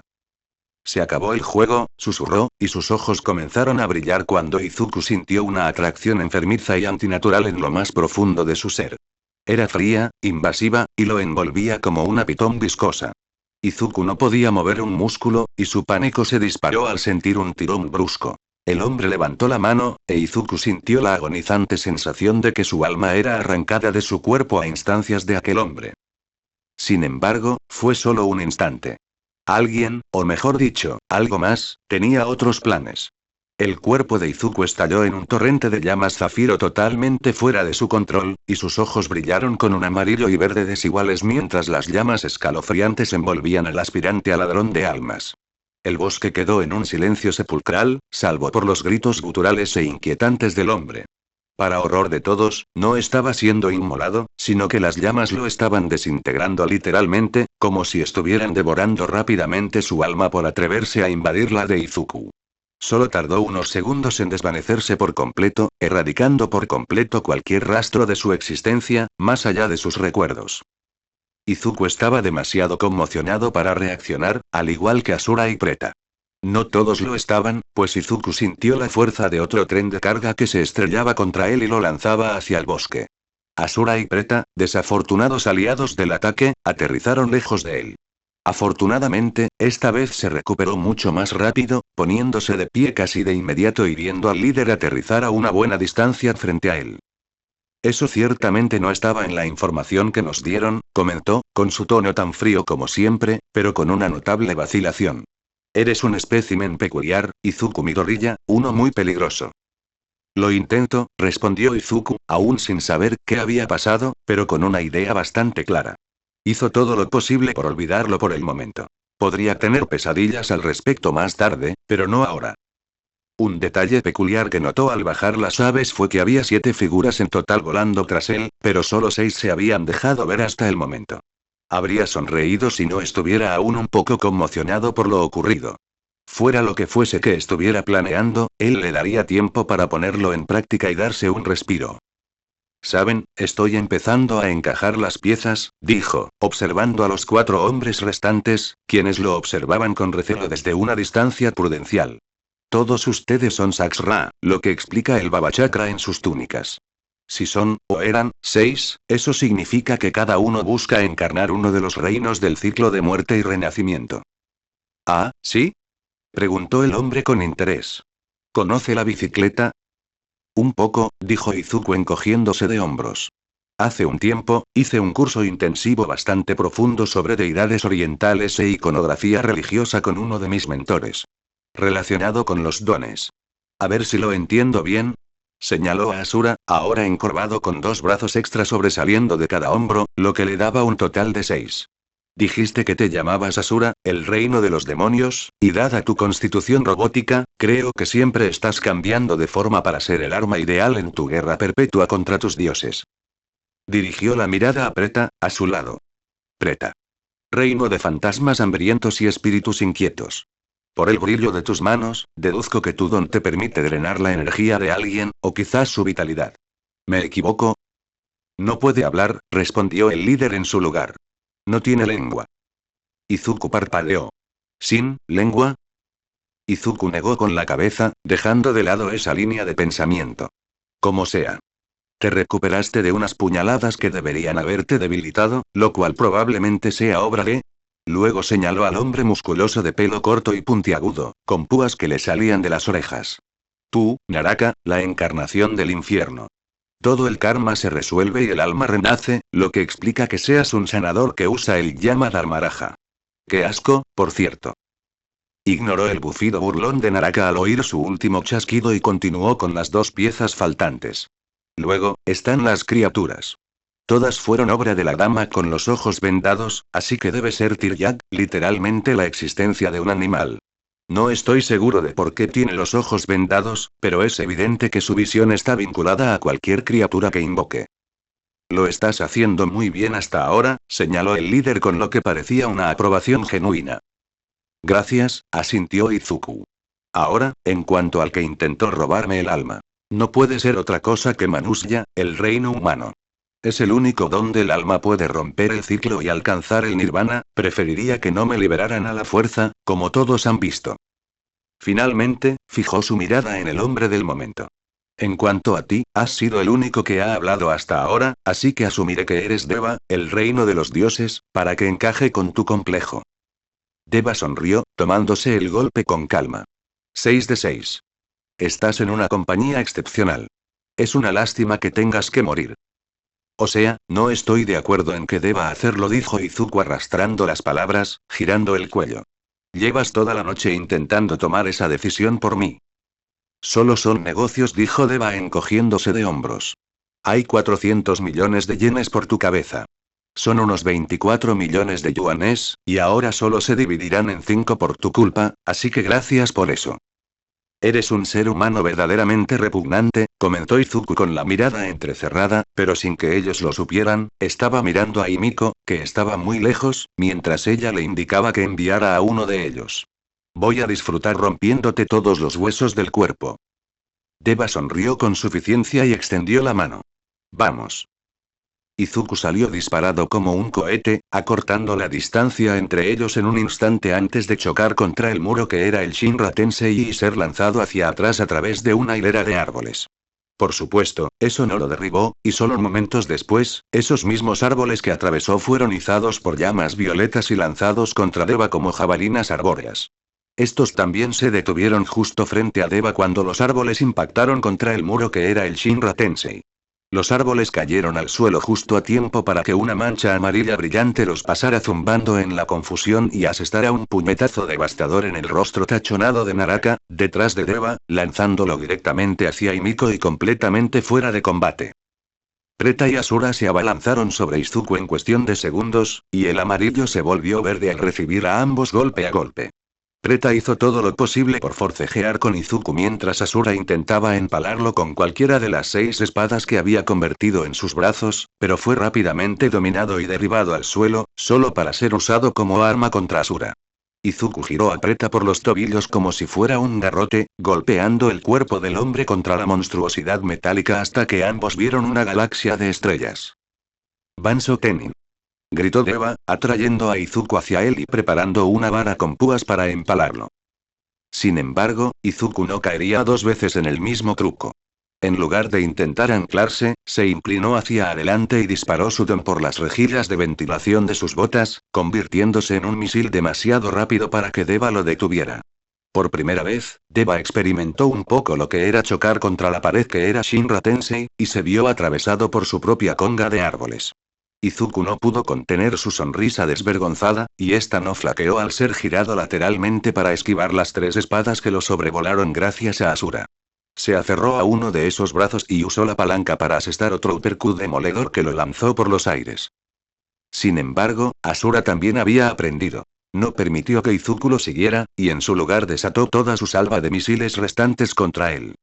Se acabó el juego, susurró, y sus ojos comenzaron a brillar cuando Izuku sintió una atracción enfermiza y antinatural en lo más profundo de su ser. Era fría, invasiva, y lo envolvía como una pitón viscosa. Izuku no podía mover un músculo, y su pánico se disparó al sentir un tirón brusco. El hombre levantó la mano, e Izuku sintió la agonizante sensación de que su alma era arrancada de su cuerpo a instancias de aquel hombre. Sin embargo, fue solo un instante. Alguien, o mejor dicho, algo más, tenía otros planes. El cuerpo de Izuku estalló en un torrente de llamas zafiro totalmente fuera de su control, y sus ojos brillaron con un amarillo y verde desiguales mientras las llamas escalofriantes envolvían al aspirante a ladrón de almas. El bosque quedó en un silencio sepulcral, salvo por los gritos guturales e inquietantes del hombre. Para horror de todos, no estaba siendo inmolado, sino que las llamas lo estaban desintegrando literalmente, como si estuvieran devorando rápidamente su alma por atreverse a invadir la de Izuku. Solo tardó unos segundos en desvanecerse por completo, erradicando por completo cualquier rastro de su existencia, más allá de sus recuerdos. Izuku estaba demasiado conmocionado para reaccionar, al igual que Asura y Preta. No todos lo estaban, pues Izuku sintió la fuerza de otro tren de carga que se estrellaba contra él y lo lanzaba hacia el bosque. Asura y Preta, desafortunados aliados del ataque, aterrizaron lejos de él. Afortunadamente, esta vez se recuperó mucho más rápido, poniéndose de pie casi de inmediato y viendo al líder aterrizar a una buena distancia frente a él. Eso ciertamente no estaba en la información que nos dieron, comentó, con su tono tan frío como siempre, pero con una notable vacilación. Eres un espécimen peculiar, Izuku Midoriya, uno muy peligroso. Lo intento, respondió Izuku, aún sin saber qué había pasado, pero con una idea bastante clara. Hizo todo lo posible por olvidarlo por el momento. Podría tener pesadillas al respecto más tarde, pero no ahora. Un detalle peculiar que notó al bajar las aves fue que había 7 figuras en total volando tras él, pero solo 6 se habían dejado ver hasta el momento. Habría sonreído si no estuviera aún un poco conmocionado por lo ocurrido. Fuera lo que fuese que estuviera planeando, él le daría tiempo para ponerlo en práctica y darse un respiro. Saben, estoy empezando a encajar las piezas, dijo, observando a los 4 hombres restantes, quienes lo observaban con recelo desde una distancia prudencial. Todos ustedes son Sax-Ra, lo que explica el Baba Chakra en sus túnicas. Si son, o eran, 6, eso significa que cada uno busca encarnar uno de los reinos del ciclo de muerte y renacimiento. ¿Ah, sí? Preguntó el hombre con interés. ¿Conoce la bicicleta? Un poco, dijo Izuku encogiéndose de hombros. Hace un tiempo, hice un curso intensivo bastante profundo sobre deidades orientales e iconografía religiosa con uno de mis mentores. Relacionado con los dones. A ver si lo entiendo bien. Señaló a Asura, ahora encorvado con 2 brazos extra sobresaliendo de cada hombro, lo que le daba un total de 6. Dijiste que te llamabas Asura, el reino de los demonios, y dada tu constitución robótica, creo que siempre estás cambiando de forma para ser el arma ideal en tu guerra perpetua contra tus dioses. Dirigió la mirada a Preta, a su lado. Preta. Reino de fantasmas hambrientos y espíritus inquietos. Por el brillo de tus manos, deduzco que tu don te permite drenar la energía de alguien, o quizás su vitalidad. ¿Me equivoco? No puede hablar, respondió el líder en su lugar. No tiene lengua. Izuku parpadeó. ¿Sin lengua? Izuku negó con la cabeza, dejando de lado esa línea de pensamiento. Como sea. Te recuperaste de unas puñaladas que deberían haberte debilitado, lo cual probablemente sea obra de... Luego señaló al hombre musculoso de pelo corto y puntiagudo, con púas que le salían de las orejas. Tú, Naraka, la encarnación del infierno. Todo el karma se resuelve y el alma renace, lo que explica que seas un sanador que usa el llama Dharmaraja. Qué asco, por cierto. Ignoró el bufido burlón de Naraka al oír su último chasquido y continuó con las 2 piezas faltantes. Luego, están las criaturas. Todas fueron obra de la dama con los ojos vendados, así que debe ser Tiryak, literalmente la existencia de un animal. No estoy seguro de por qué tiene los ojos vendados, pero es evidente que su visión está vinculada a cualquier criatura que invoque. Lo estás haciendo muy bien hasta ahora, señaló el líder con lo que parecía una aprobación genuina. Gracias, asintió Izuku. Ahora, en cuanto al que intentó robarme el alma. No puede ser otra cosa que Manusya, el reino humano. Es el único donde el alma puede romper el ciclo y alcanzar el nirvana. Preferiría que no me liberaran a la fuerza, como todos han visto. Finalmente, fijó su mirada en el hombre del momento. En cuanto a ti, has sido el único que ha hablado hasta ahora, así que asumiré que eres Deva, el reino de los dioses, para que encaje con tu complejo. Deva sonrió, tomándose el golpe con calma. 6 de 6. Estás en una compañía excepcional. Es una lástima que tengas que morir. O sea, no estoy de acuerdo en que deba hacerlo, dijo Izuku arrastrando las palabras, girando el cuello. Llevas toda la noche intentando tomar esa decisión por mí. Solo son negocios, dijo Deva encogiéndose de hombros. Hay 400 millones de yenes por tu cabeza. Son unos 24 millones de yuanes, y ahora solo se dividirán en 5 por tu culpa, así que gracias por eso. Eres un ser humano verdaderamente repugnante, comentó Izuku con la mirada entrecerrada, pero sin que ellos lo supieran, estaba mirando a Himiko, que estaba muy lejos, mientras ella le indicaba que enviara a uno de ellos. Voy a disfrutar rompiéndote todos los huesos del cuerpo. Deva sonrió con suficiencia y extendió la mano. Vamos. Izuku salió disparado como un cohete, acortando la distancia entre ellos en un instante antes de chocar contra el muro que era el Shinra Tensei y ser lanzado hacia atrás a través de una hilera de árboles. Por supuesto, eso no lo derribó, y solo momentos después, esos mismos árboles que atravesó fueron izados por llamas violetas y lanzados contra Deva como jabalinas arbóreas. Estos también se detuvieron justo frente a Deva cuando los árboles impactaron contra el muro que era el Shinra Tensei. Los árboles cayeron al suelo justo a tiempo para que una mancha amarilla brillante los pasara zumbando en la confusión y asestara un puñetazo devastador en el rostro tachonado de Naraka, detrás de Deva, lanzándolo directamente hacia Himiko y completamente fuera de combate. Preta y Asura se abalanzaron sobre Izuku en cuestión de segundos, y el amarillo se volvió verde al recibir a ambos golpe a golpe. Preta hizo todo lo posible por forcejear con Izuku mientras Asura intentaba empalarlo con cualquiera de las 6 espadas que había convertido en sus brazos, pero fue rápidamente dominado y derribado al suelo, solo para ser usado como arma contra Asura. Izuku giró a Preta por los tobillos como si fuera un garrote, golpeando el cuerpo del hombre contra la monstruosidad metálica hasta que ambos vieron una galaxia de estrellas. Banso Tenin. Gritó Deva, atrayendo a Izuku hacia él y preparando una vara con púas para empalarlo. Sin embargo, Izuku no caería 2 veces en el mismo truco. En lugar de intentar anclarse, se inclinó hacia adelante y disparó su don por las rejillas de ventilación de sus botas, convirtiéndose en un misil demasiado rápido para que Deva lo detuviera. Por primera vez, Deva experimentó un poco lo que era chocar contra la pared que era Shinra Tensei, y se vio atravesado por su propia conga de árboles. Izuku no pudo contener su sonrisa desvergonzada, y esta no flaqueó al ser girado lateralmente para esquivar las 3 espadas que lo sobrevolaron gracias a Asura. Se aferró a uno de esos brazos y usó la palanca para asestar otro uppercut demoledor que lo lanzó por los aires. Sin embargo, Asura también había aprendido. No permitió que Izuku lo siguiera, y en su lugar desató toda su salva de misiles restantes contra él.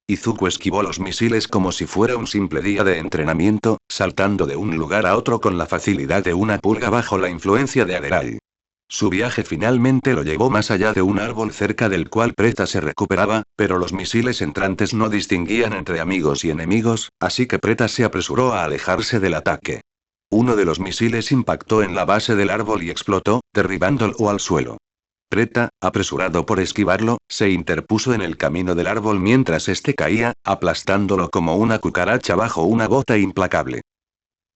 Izuku esquivó los misiles como si fuera un simple día de entrenamiento, saltando de un lugar a otro con la facilidad de una pulga bajo la influencia de Aderai. Su viaje finalmente lo llevó más allá de un árbol cerca del cual Preta se recuperaba, pero los misiles entrantes no distinguían entre amigos y enemigos, así que Preta se apresuró a alejarse del ataque. Uno de los misiles impactó en la base del árbol y explotó, derribándolo al suelo. Preta, apresurado por esquivarlo, se interpuso en el camino del árbol mientras este caía, aplastándolo como una cucaracha bajo una gota implacable.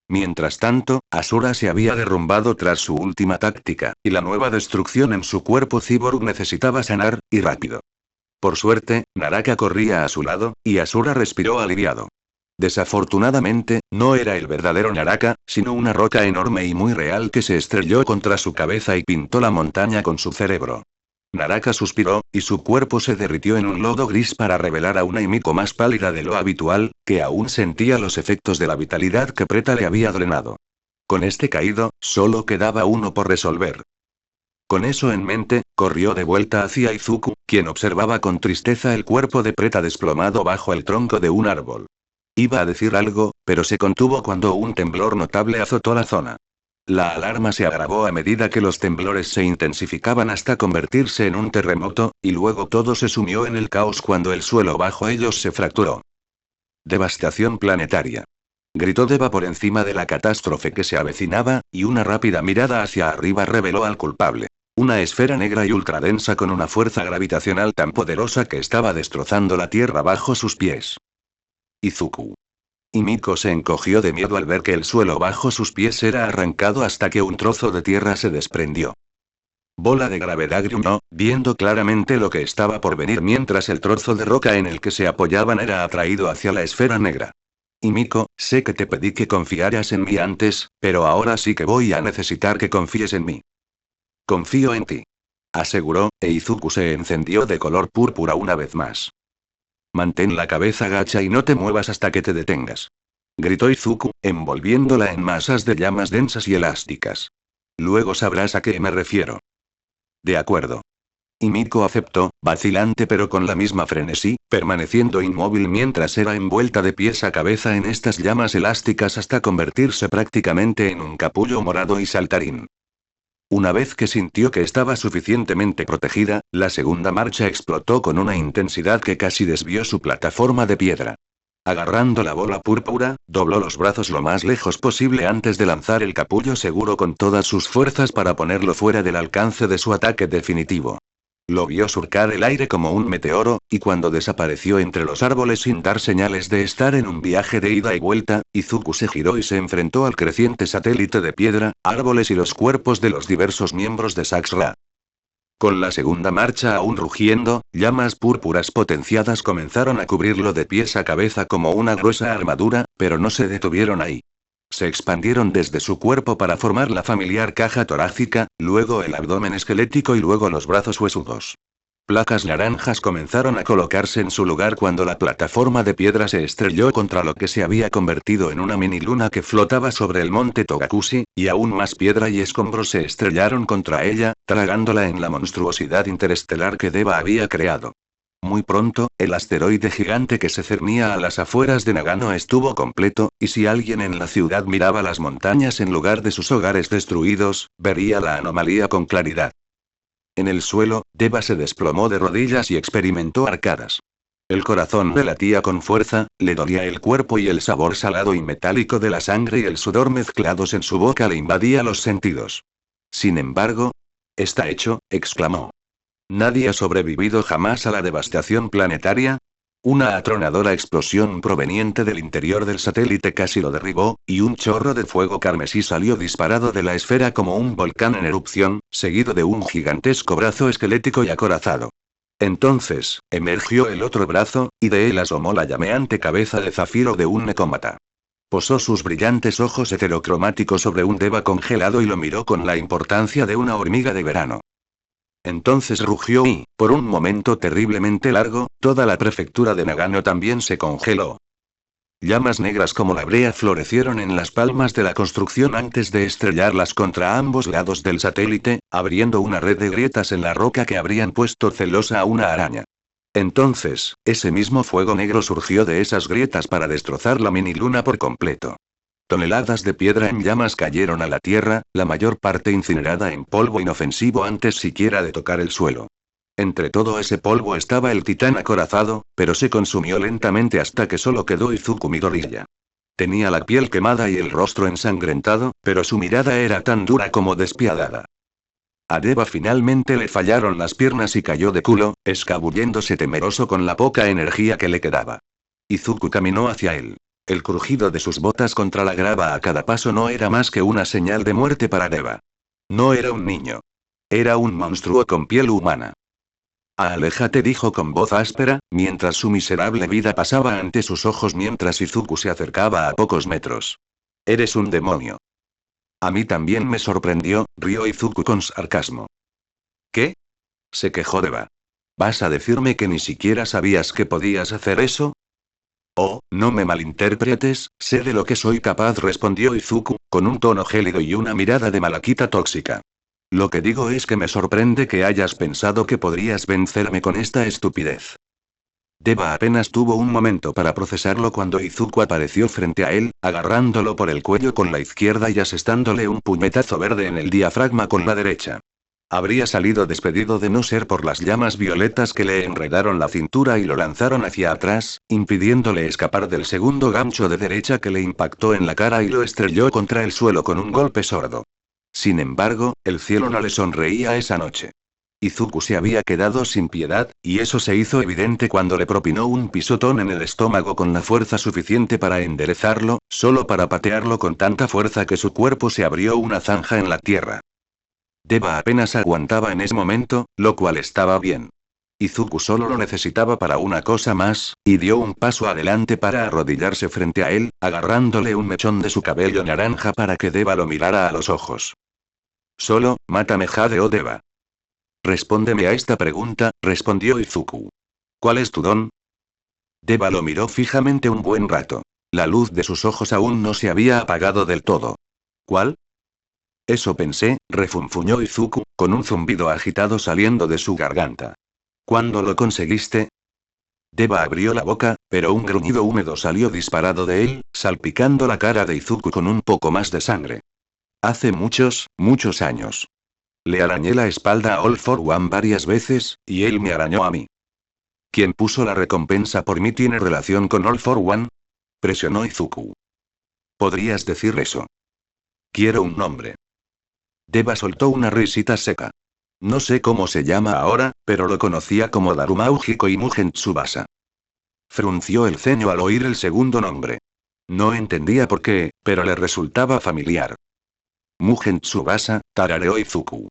Mientras tanto, Asura se había derrumbado tras su última táctica, y la nueva destrucción en su cuerpo cyborg necesitaba sanar, y rápido. Por suerte, Naraka corría a su lado, y Asura respiró aliviado. Desafortunadamente, no era el verdadero Naraka, sino una roca enorme y muy real que se estrelló contra su cabeza y pintó la montaña con su cerebro. Naraka suspiró, y su cuerpo se derritió en un lodo gris para revelar a una Himiko más pálida de lo habitual, que aún sentía los efectos de la vitalidad que Preta le había drenado. Con este caído, solo quedaba uno por resolver. Con eso en mente, corrió de vuelta hacia Izuku, quien observaba con tristeza el cuerpo de Preta desplomado bajo el tronco de un árbol. Iba a decir algo, pero se contuvo cuando un temblor notable azotó la zona. La alarma se agravó a medida que los temblores se intensificaban hasta convertirse en un terremoto, y luego todo se sumió en el caos cuando el suelo bajo ellos se fracturó. Devastación planetaria. Gritó Deva por encima de la catástrofe que se avecinaba, y una rápida mirada hacia arriba reveló al culpable. Una esfera negra y ultradensa con una fuerza gravitacional tan poderosa que estaba destrozando la tierra bajo sus pies. Izuku. Himiko se encogió de miedo al ver que el suelo bajo sus pies era arrancado hasta que un trozo de tierra se desprendió. Bola de gravedad, gruñó, viendo claramente lo que estaba por venir mientras el trozo de roca en el que se apoyaban era atraído hacia la esfera negra. Himiko, sé que te pedí que confiaras en mí antes, pero ahora sí que voy a necesitar que confíes en mí. Confío en ti. Aseguró, e Izuku se encendió de color púrpura una vez más. Mantén la cabeza gacha y no te muevas hasta que te detengas. Gritó Izuku, envolviéndola en masas de llamas densas y elásticas. Luego sabrás a qué me refiero. De acuerdo. Himiko aceptó, vacilante pero con la misma frenesí, permaneciendo inmóvil mientras era envuelta de pies a cabeza en estas llamas elásticas hasta convertirse prácticamente en un capullo morado y saltarín. Una vez que sintió que estaba suficientemente protegida, la segunda marcha explotó con una intensidad que casi desvió su plataforma de piedra. Agarrando la bola púrpura, dobló los brazos lo más lejos posible antes de lanzar el capullo seguro con todas sus fuerzas para ponerlo fuera del alcance de su ataque definitivo. Lo vio surcar el aire como un meteoro, y cuando desapareció entre los árboles sin dar señales de estar en un viaje de ida y vuelta, Izuku se giró y se enfrentó al creciente satélite de piedra, árboles y los cuerpos de los diversos miembros de Sax-Ra. Con la segunda marcha aún rugiendo, llamas púrpuras potenciadas comenzaron a cubrirlo de pies a cabeza como una gruesa armadura, pero no se detuvieron ahí. Se expandieron desde su cuerpo para formar la familiar caja torácica, luego el abdomen esquelético y luego los brazos huesudos. Placas naranjas comenzaron a colocarse en su lugar cuando la plataforma de piedra se estrelló contra lo que se había convertido en una mini luna que flotaba sobre el monte Togakushi, y aún más piedra y escombros se estrellaron contra ella, tragándola en la monstruosidad interestelar que Deva había creado. Muy pronto, el asteroide gigante que se cernía a las afueras de Nagano estuvo completo, y si alguien en la ciudad miraba las montañas en lugar de sus hogares destruidos, vería la anomalía con claridad. En el suelo, Deva se desplomó de rodillas y experimentó arcadas. El corazón le latía con fuerza, le dolía el cuerpo y el sabor salado y metálico de la sangre y el sudor mezclados en su boca le invadía los sentidos. Sin embargo, «Está hecho», exclamó. ¿Nadie ha sobrevivido jamás a la devastación planetaria? Una atronadora explosión proveniente del interior del satélite casi lo derribó, y un chorro de fuego carmesí salió disparado de la esfera como un volcán en erupción, seguido de un gigantesco brazo esquelético y acorazado. Entonces, emergió el otro brazo, y de él asomó la llameante cabeza de zafiro de un necómata. Posó sus brillantes ojos heterocromáticos sobre un Deva congelado y lo miró con la importancia de una hormiga de verano. Entonces rugió y, por un momento terriblemente largo, toda la prefectura de Nagano también se congeló. Llamas negras como la brea florecieron en las palmas de la construcción antes de estrellarlas contra ambos lados del satélite, abriendo una red de grietas en la roca que habrían puesto celosa a una araña. Entonces, ese mismo fuego negro surgió de esas grietas para destrozar la mini luna por completo. Toneladas de piedra en llamas cayeron a la tierra, la mayor parte incinerada en polvo inofensivo antes siquiera de tocar el suelo. Entre todo ese polvo estaba el titán acorazado, pero se consumió lentamente hasta que solo quedó Izuku Midoriya. Tenía la piel quemada y el rostro ensangrentado, pero su mirada era tan dura como despiadada. A Deva finalmente le fallaron las piernas y cayó de culo, escabulléndose temeroso con la poca energía que le quedaba. Izuku caminó hacia él. El crujido de sus botas contra la grava a cada paso no era más que una señal de muerte para Deva. No era un niño. Era un monstruo con piel humana. Aléjate, dijo con voz áspera, mientras su miserable vida pasaba ante sus ojos mientras Izuku se acercaba a pocos metros. Eres un demonio. A mí también me sorprendió, rió Izuku con sarcasmo. ¿Qué? Se quejó Deva. ¿Vas a decirme que ni siquiera sabías que podías hacer eso? Oh, no me malinterpretes, sé de lo que soy capaz, respondió Izuku, con un tono gélido y una mirada de malaquita tóxica. Lo que digo es que me sorprende que hayas pensado que podrías vencerme con esta estupidez. Deva apenas tuvo un momento para procesarlo cuando Izuku apareció frente a él, agarrándolo por el cuello con la izquierda y asestándole un puñetazo verde en el diafragma con la derecha. Habría salido despedido de no ser por las llamas violetas que le enredaron la cintura y lo lanzaron hacia atrás, impidiéndole escapar del segundo gancho de derecha que le impactó en la cara y lo estrelló contra el suelo con un golpe sordo. Sin embargo, el cielo no le sonreía esa noche. Izuku se había quedado sin piedad, y eso se hizo evidente cuando le propinó un pisotón en el estómago con la fuerza suficiente para enderezarlo, solo para patearlo con tanta fuerza que su cuerpo se abrió una zanja en la tierra. Deva apenas aguantaba en ese momento, lo cual estaba bien. Izuku solo lo necesitaba para una cosa más, y dio un paso adelante para arrodillarse frente a él, agarrándole un mechón de su cabello naranja para que Deva lo mirara a los ojos. Solo, mátame Jade o Deva. Respóndeme a esta pregunta, respondió Izuku. ¿Cuál es tu don? Deva lo miró fijamente un buen rato. La luz de sus ojos aún no se había apagado del todo. ¿Cuál? Eso pensé, refunfuñó Izuku, con un zumbido agitado saliendo de su garganta. ¿Cuándo lo conseguiste? Deva abrió la boca, pero un gruñido húmedo salió disparado de él, salpicando la cara de Izuku con un poco más de sangre. Hace muchos, muchos años. Le arañé la espalda a All for One varias veces, y él me arañó a mí. ¿Quién puso la recompensa por mí tiene relación con All for One? Presionó Izuku. ¿Podrías decir eso? Quiero un nombre. Deva soltó una risita seca. No sé cómo se llama ahora, pero lo conocía como Darumao Hiko y Mugen Tsubasa. Frunció el ceño al oír el segundo nombre. No entendía por qué, pero le resultaba familiar. Mugen Tsubasa, tarareó Izuku.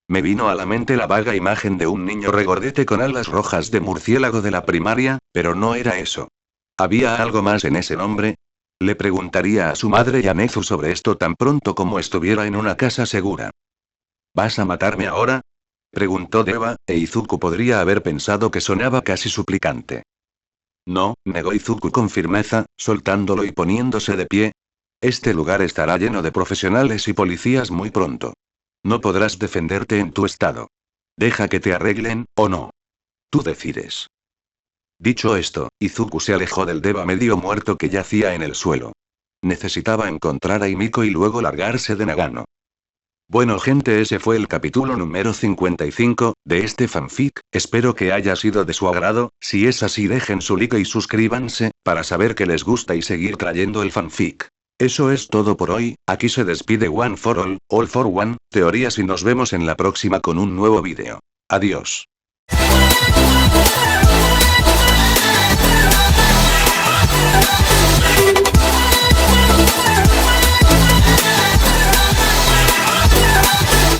Me vino a la mente la vaga imagen de un niño regordete con alas rojas de murciélago de la primaria, pero no era eso. ¿Había algo más en ese nombre? Le preguntaría a su madre y a Nezu sobre esto tan pronto como estuviera en una casa segura. ¿Vas a matarme ahora? Preguntó Deva, e Izuku podría haber pensado que sonaba casi suplicante. No, negó Izuku con firmeza, soltándolo y poniéndose de pie. Este lugar estará lleno de profesionales y policías muy pronto. No podrás defenderte en tu estado. Deja que te arreglen, o no. Tú decides. Dicho esto, Izuku se alejó del Deva medio muerto que yacía en el suelo. Necesitaba encontrar a Himiko y luego largarse de Nagano. Bueno gente, ese fue el capítulo número 55, de este fanfic, espero que haya sido de su agrado, si es así dejen su like y suscríbanse, para saber que les gusta y seguir trayendo el fanfic. Eso es todo por hoy, aquí se despide One for All for One, teorías y nos vemos en la próxima con un nuevo vídeo. Adiós.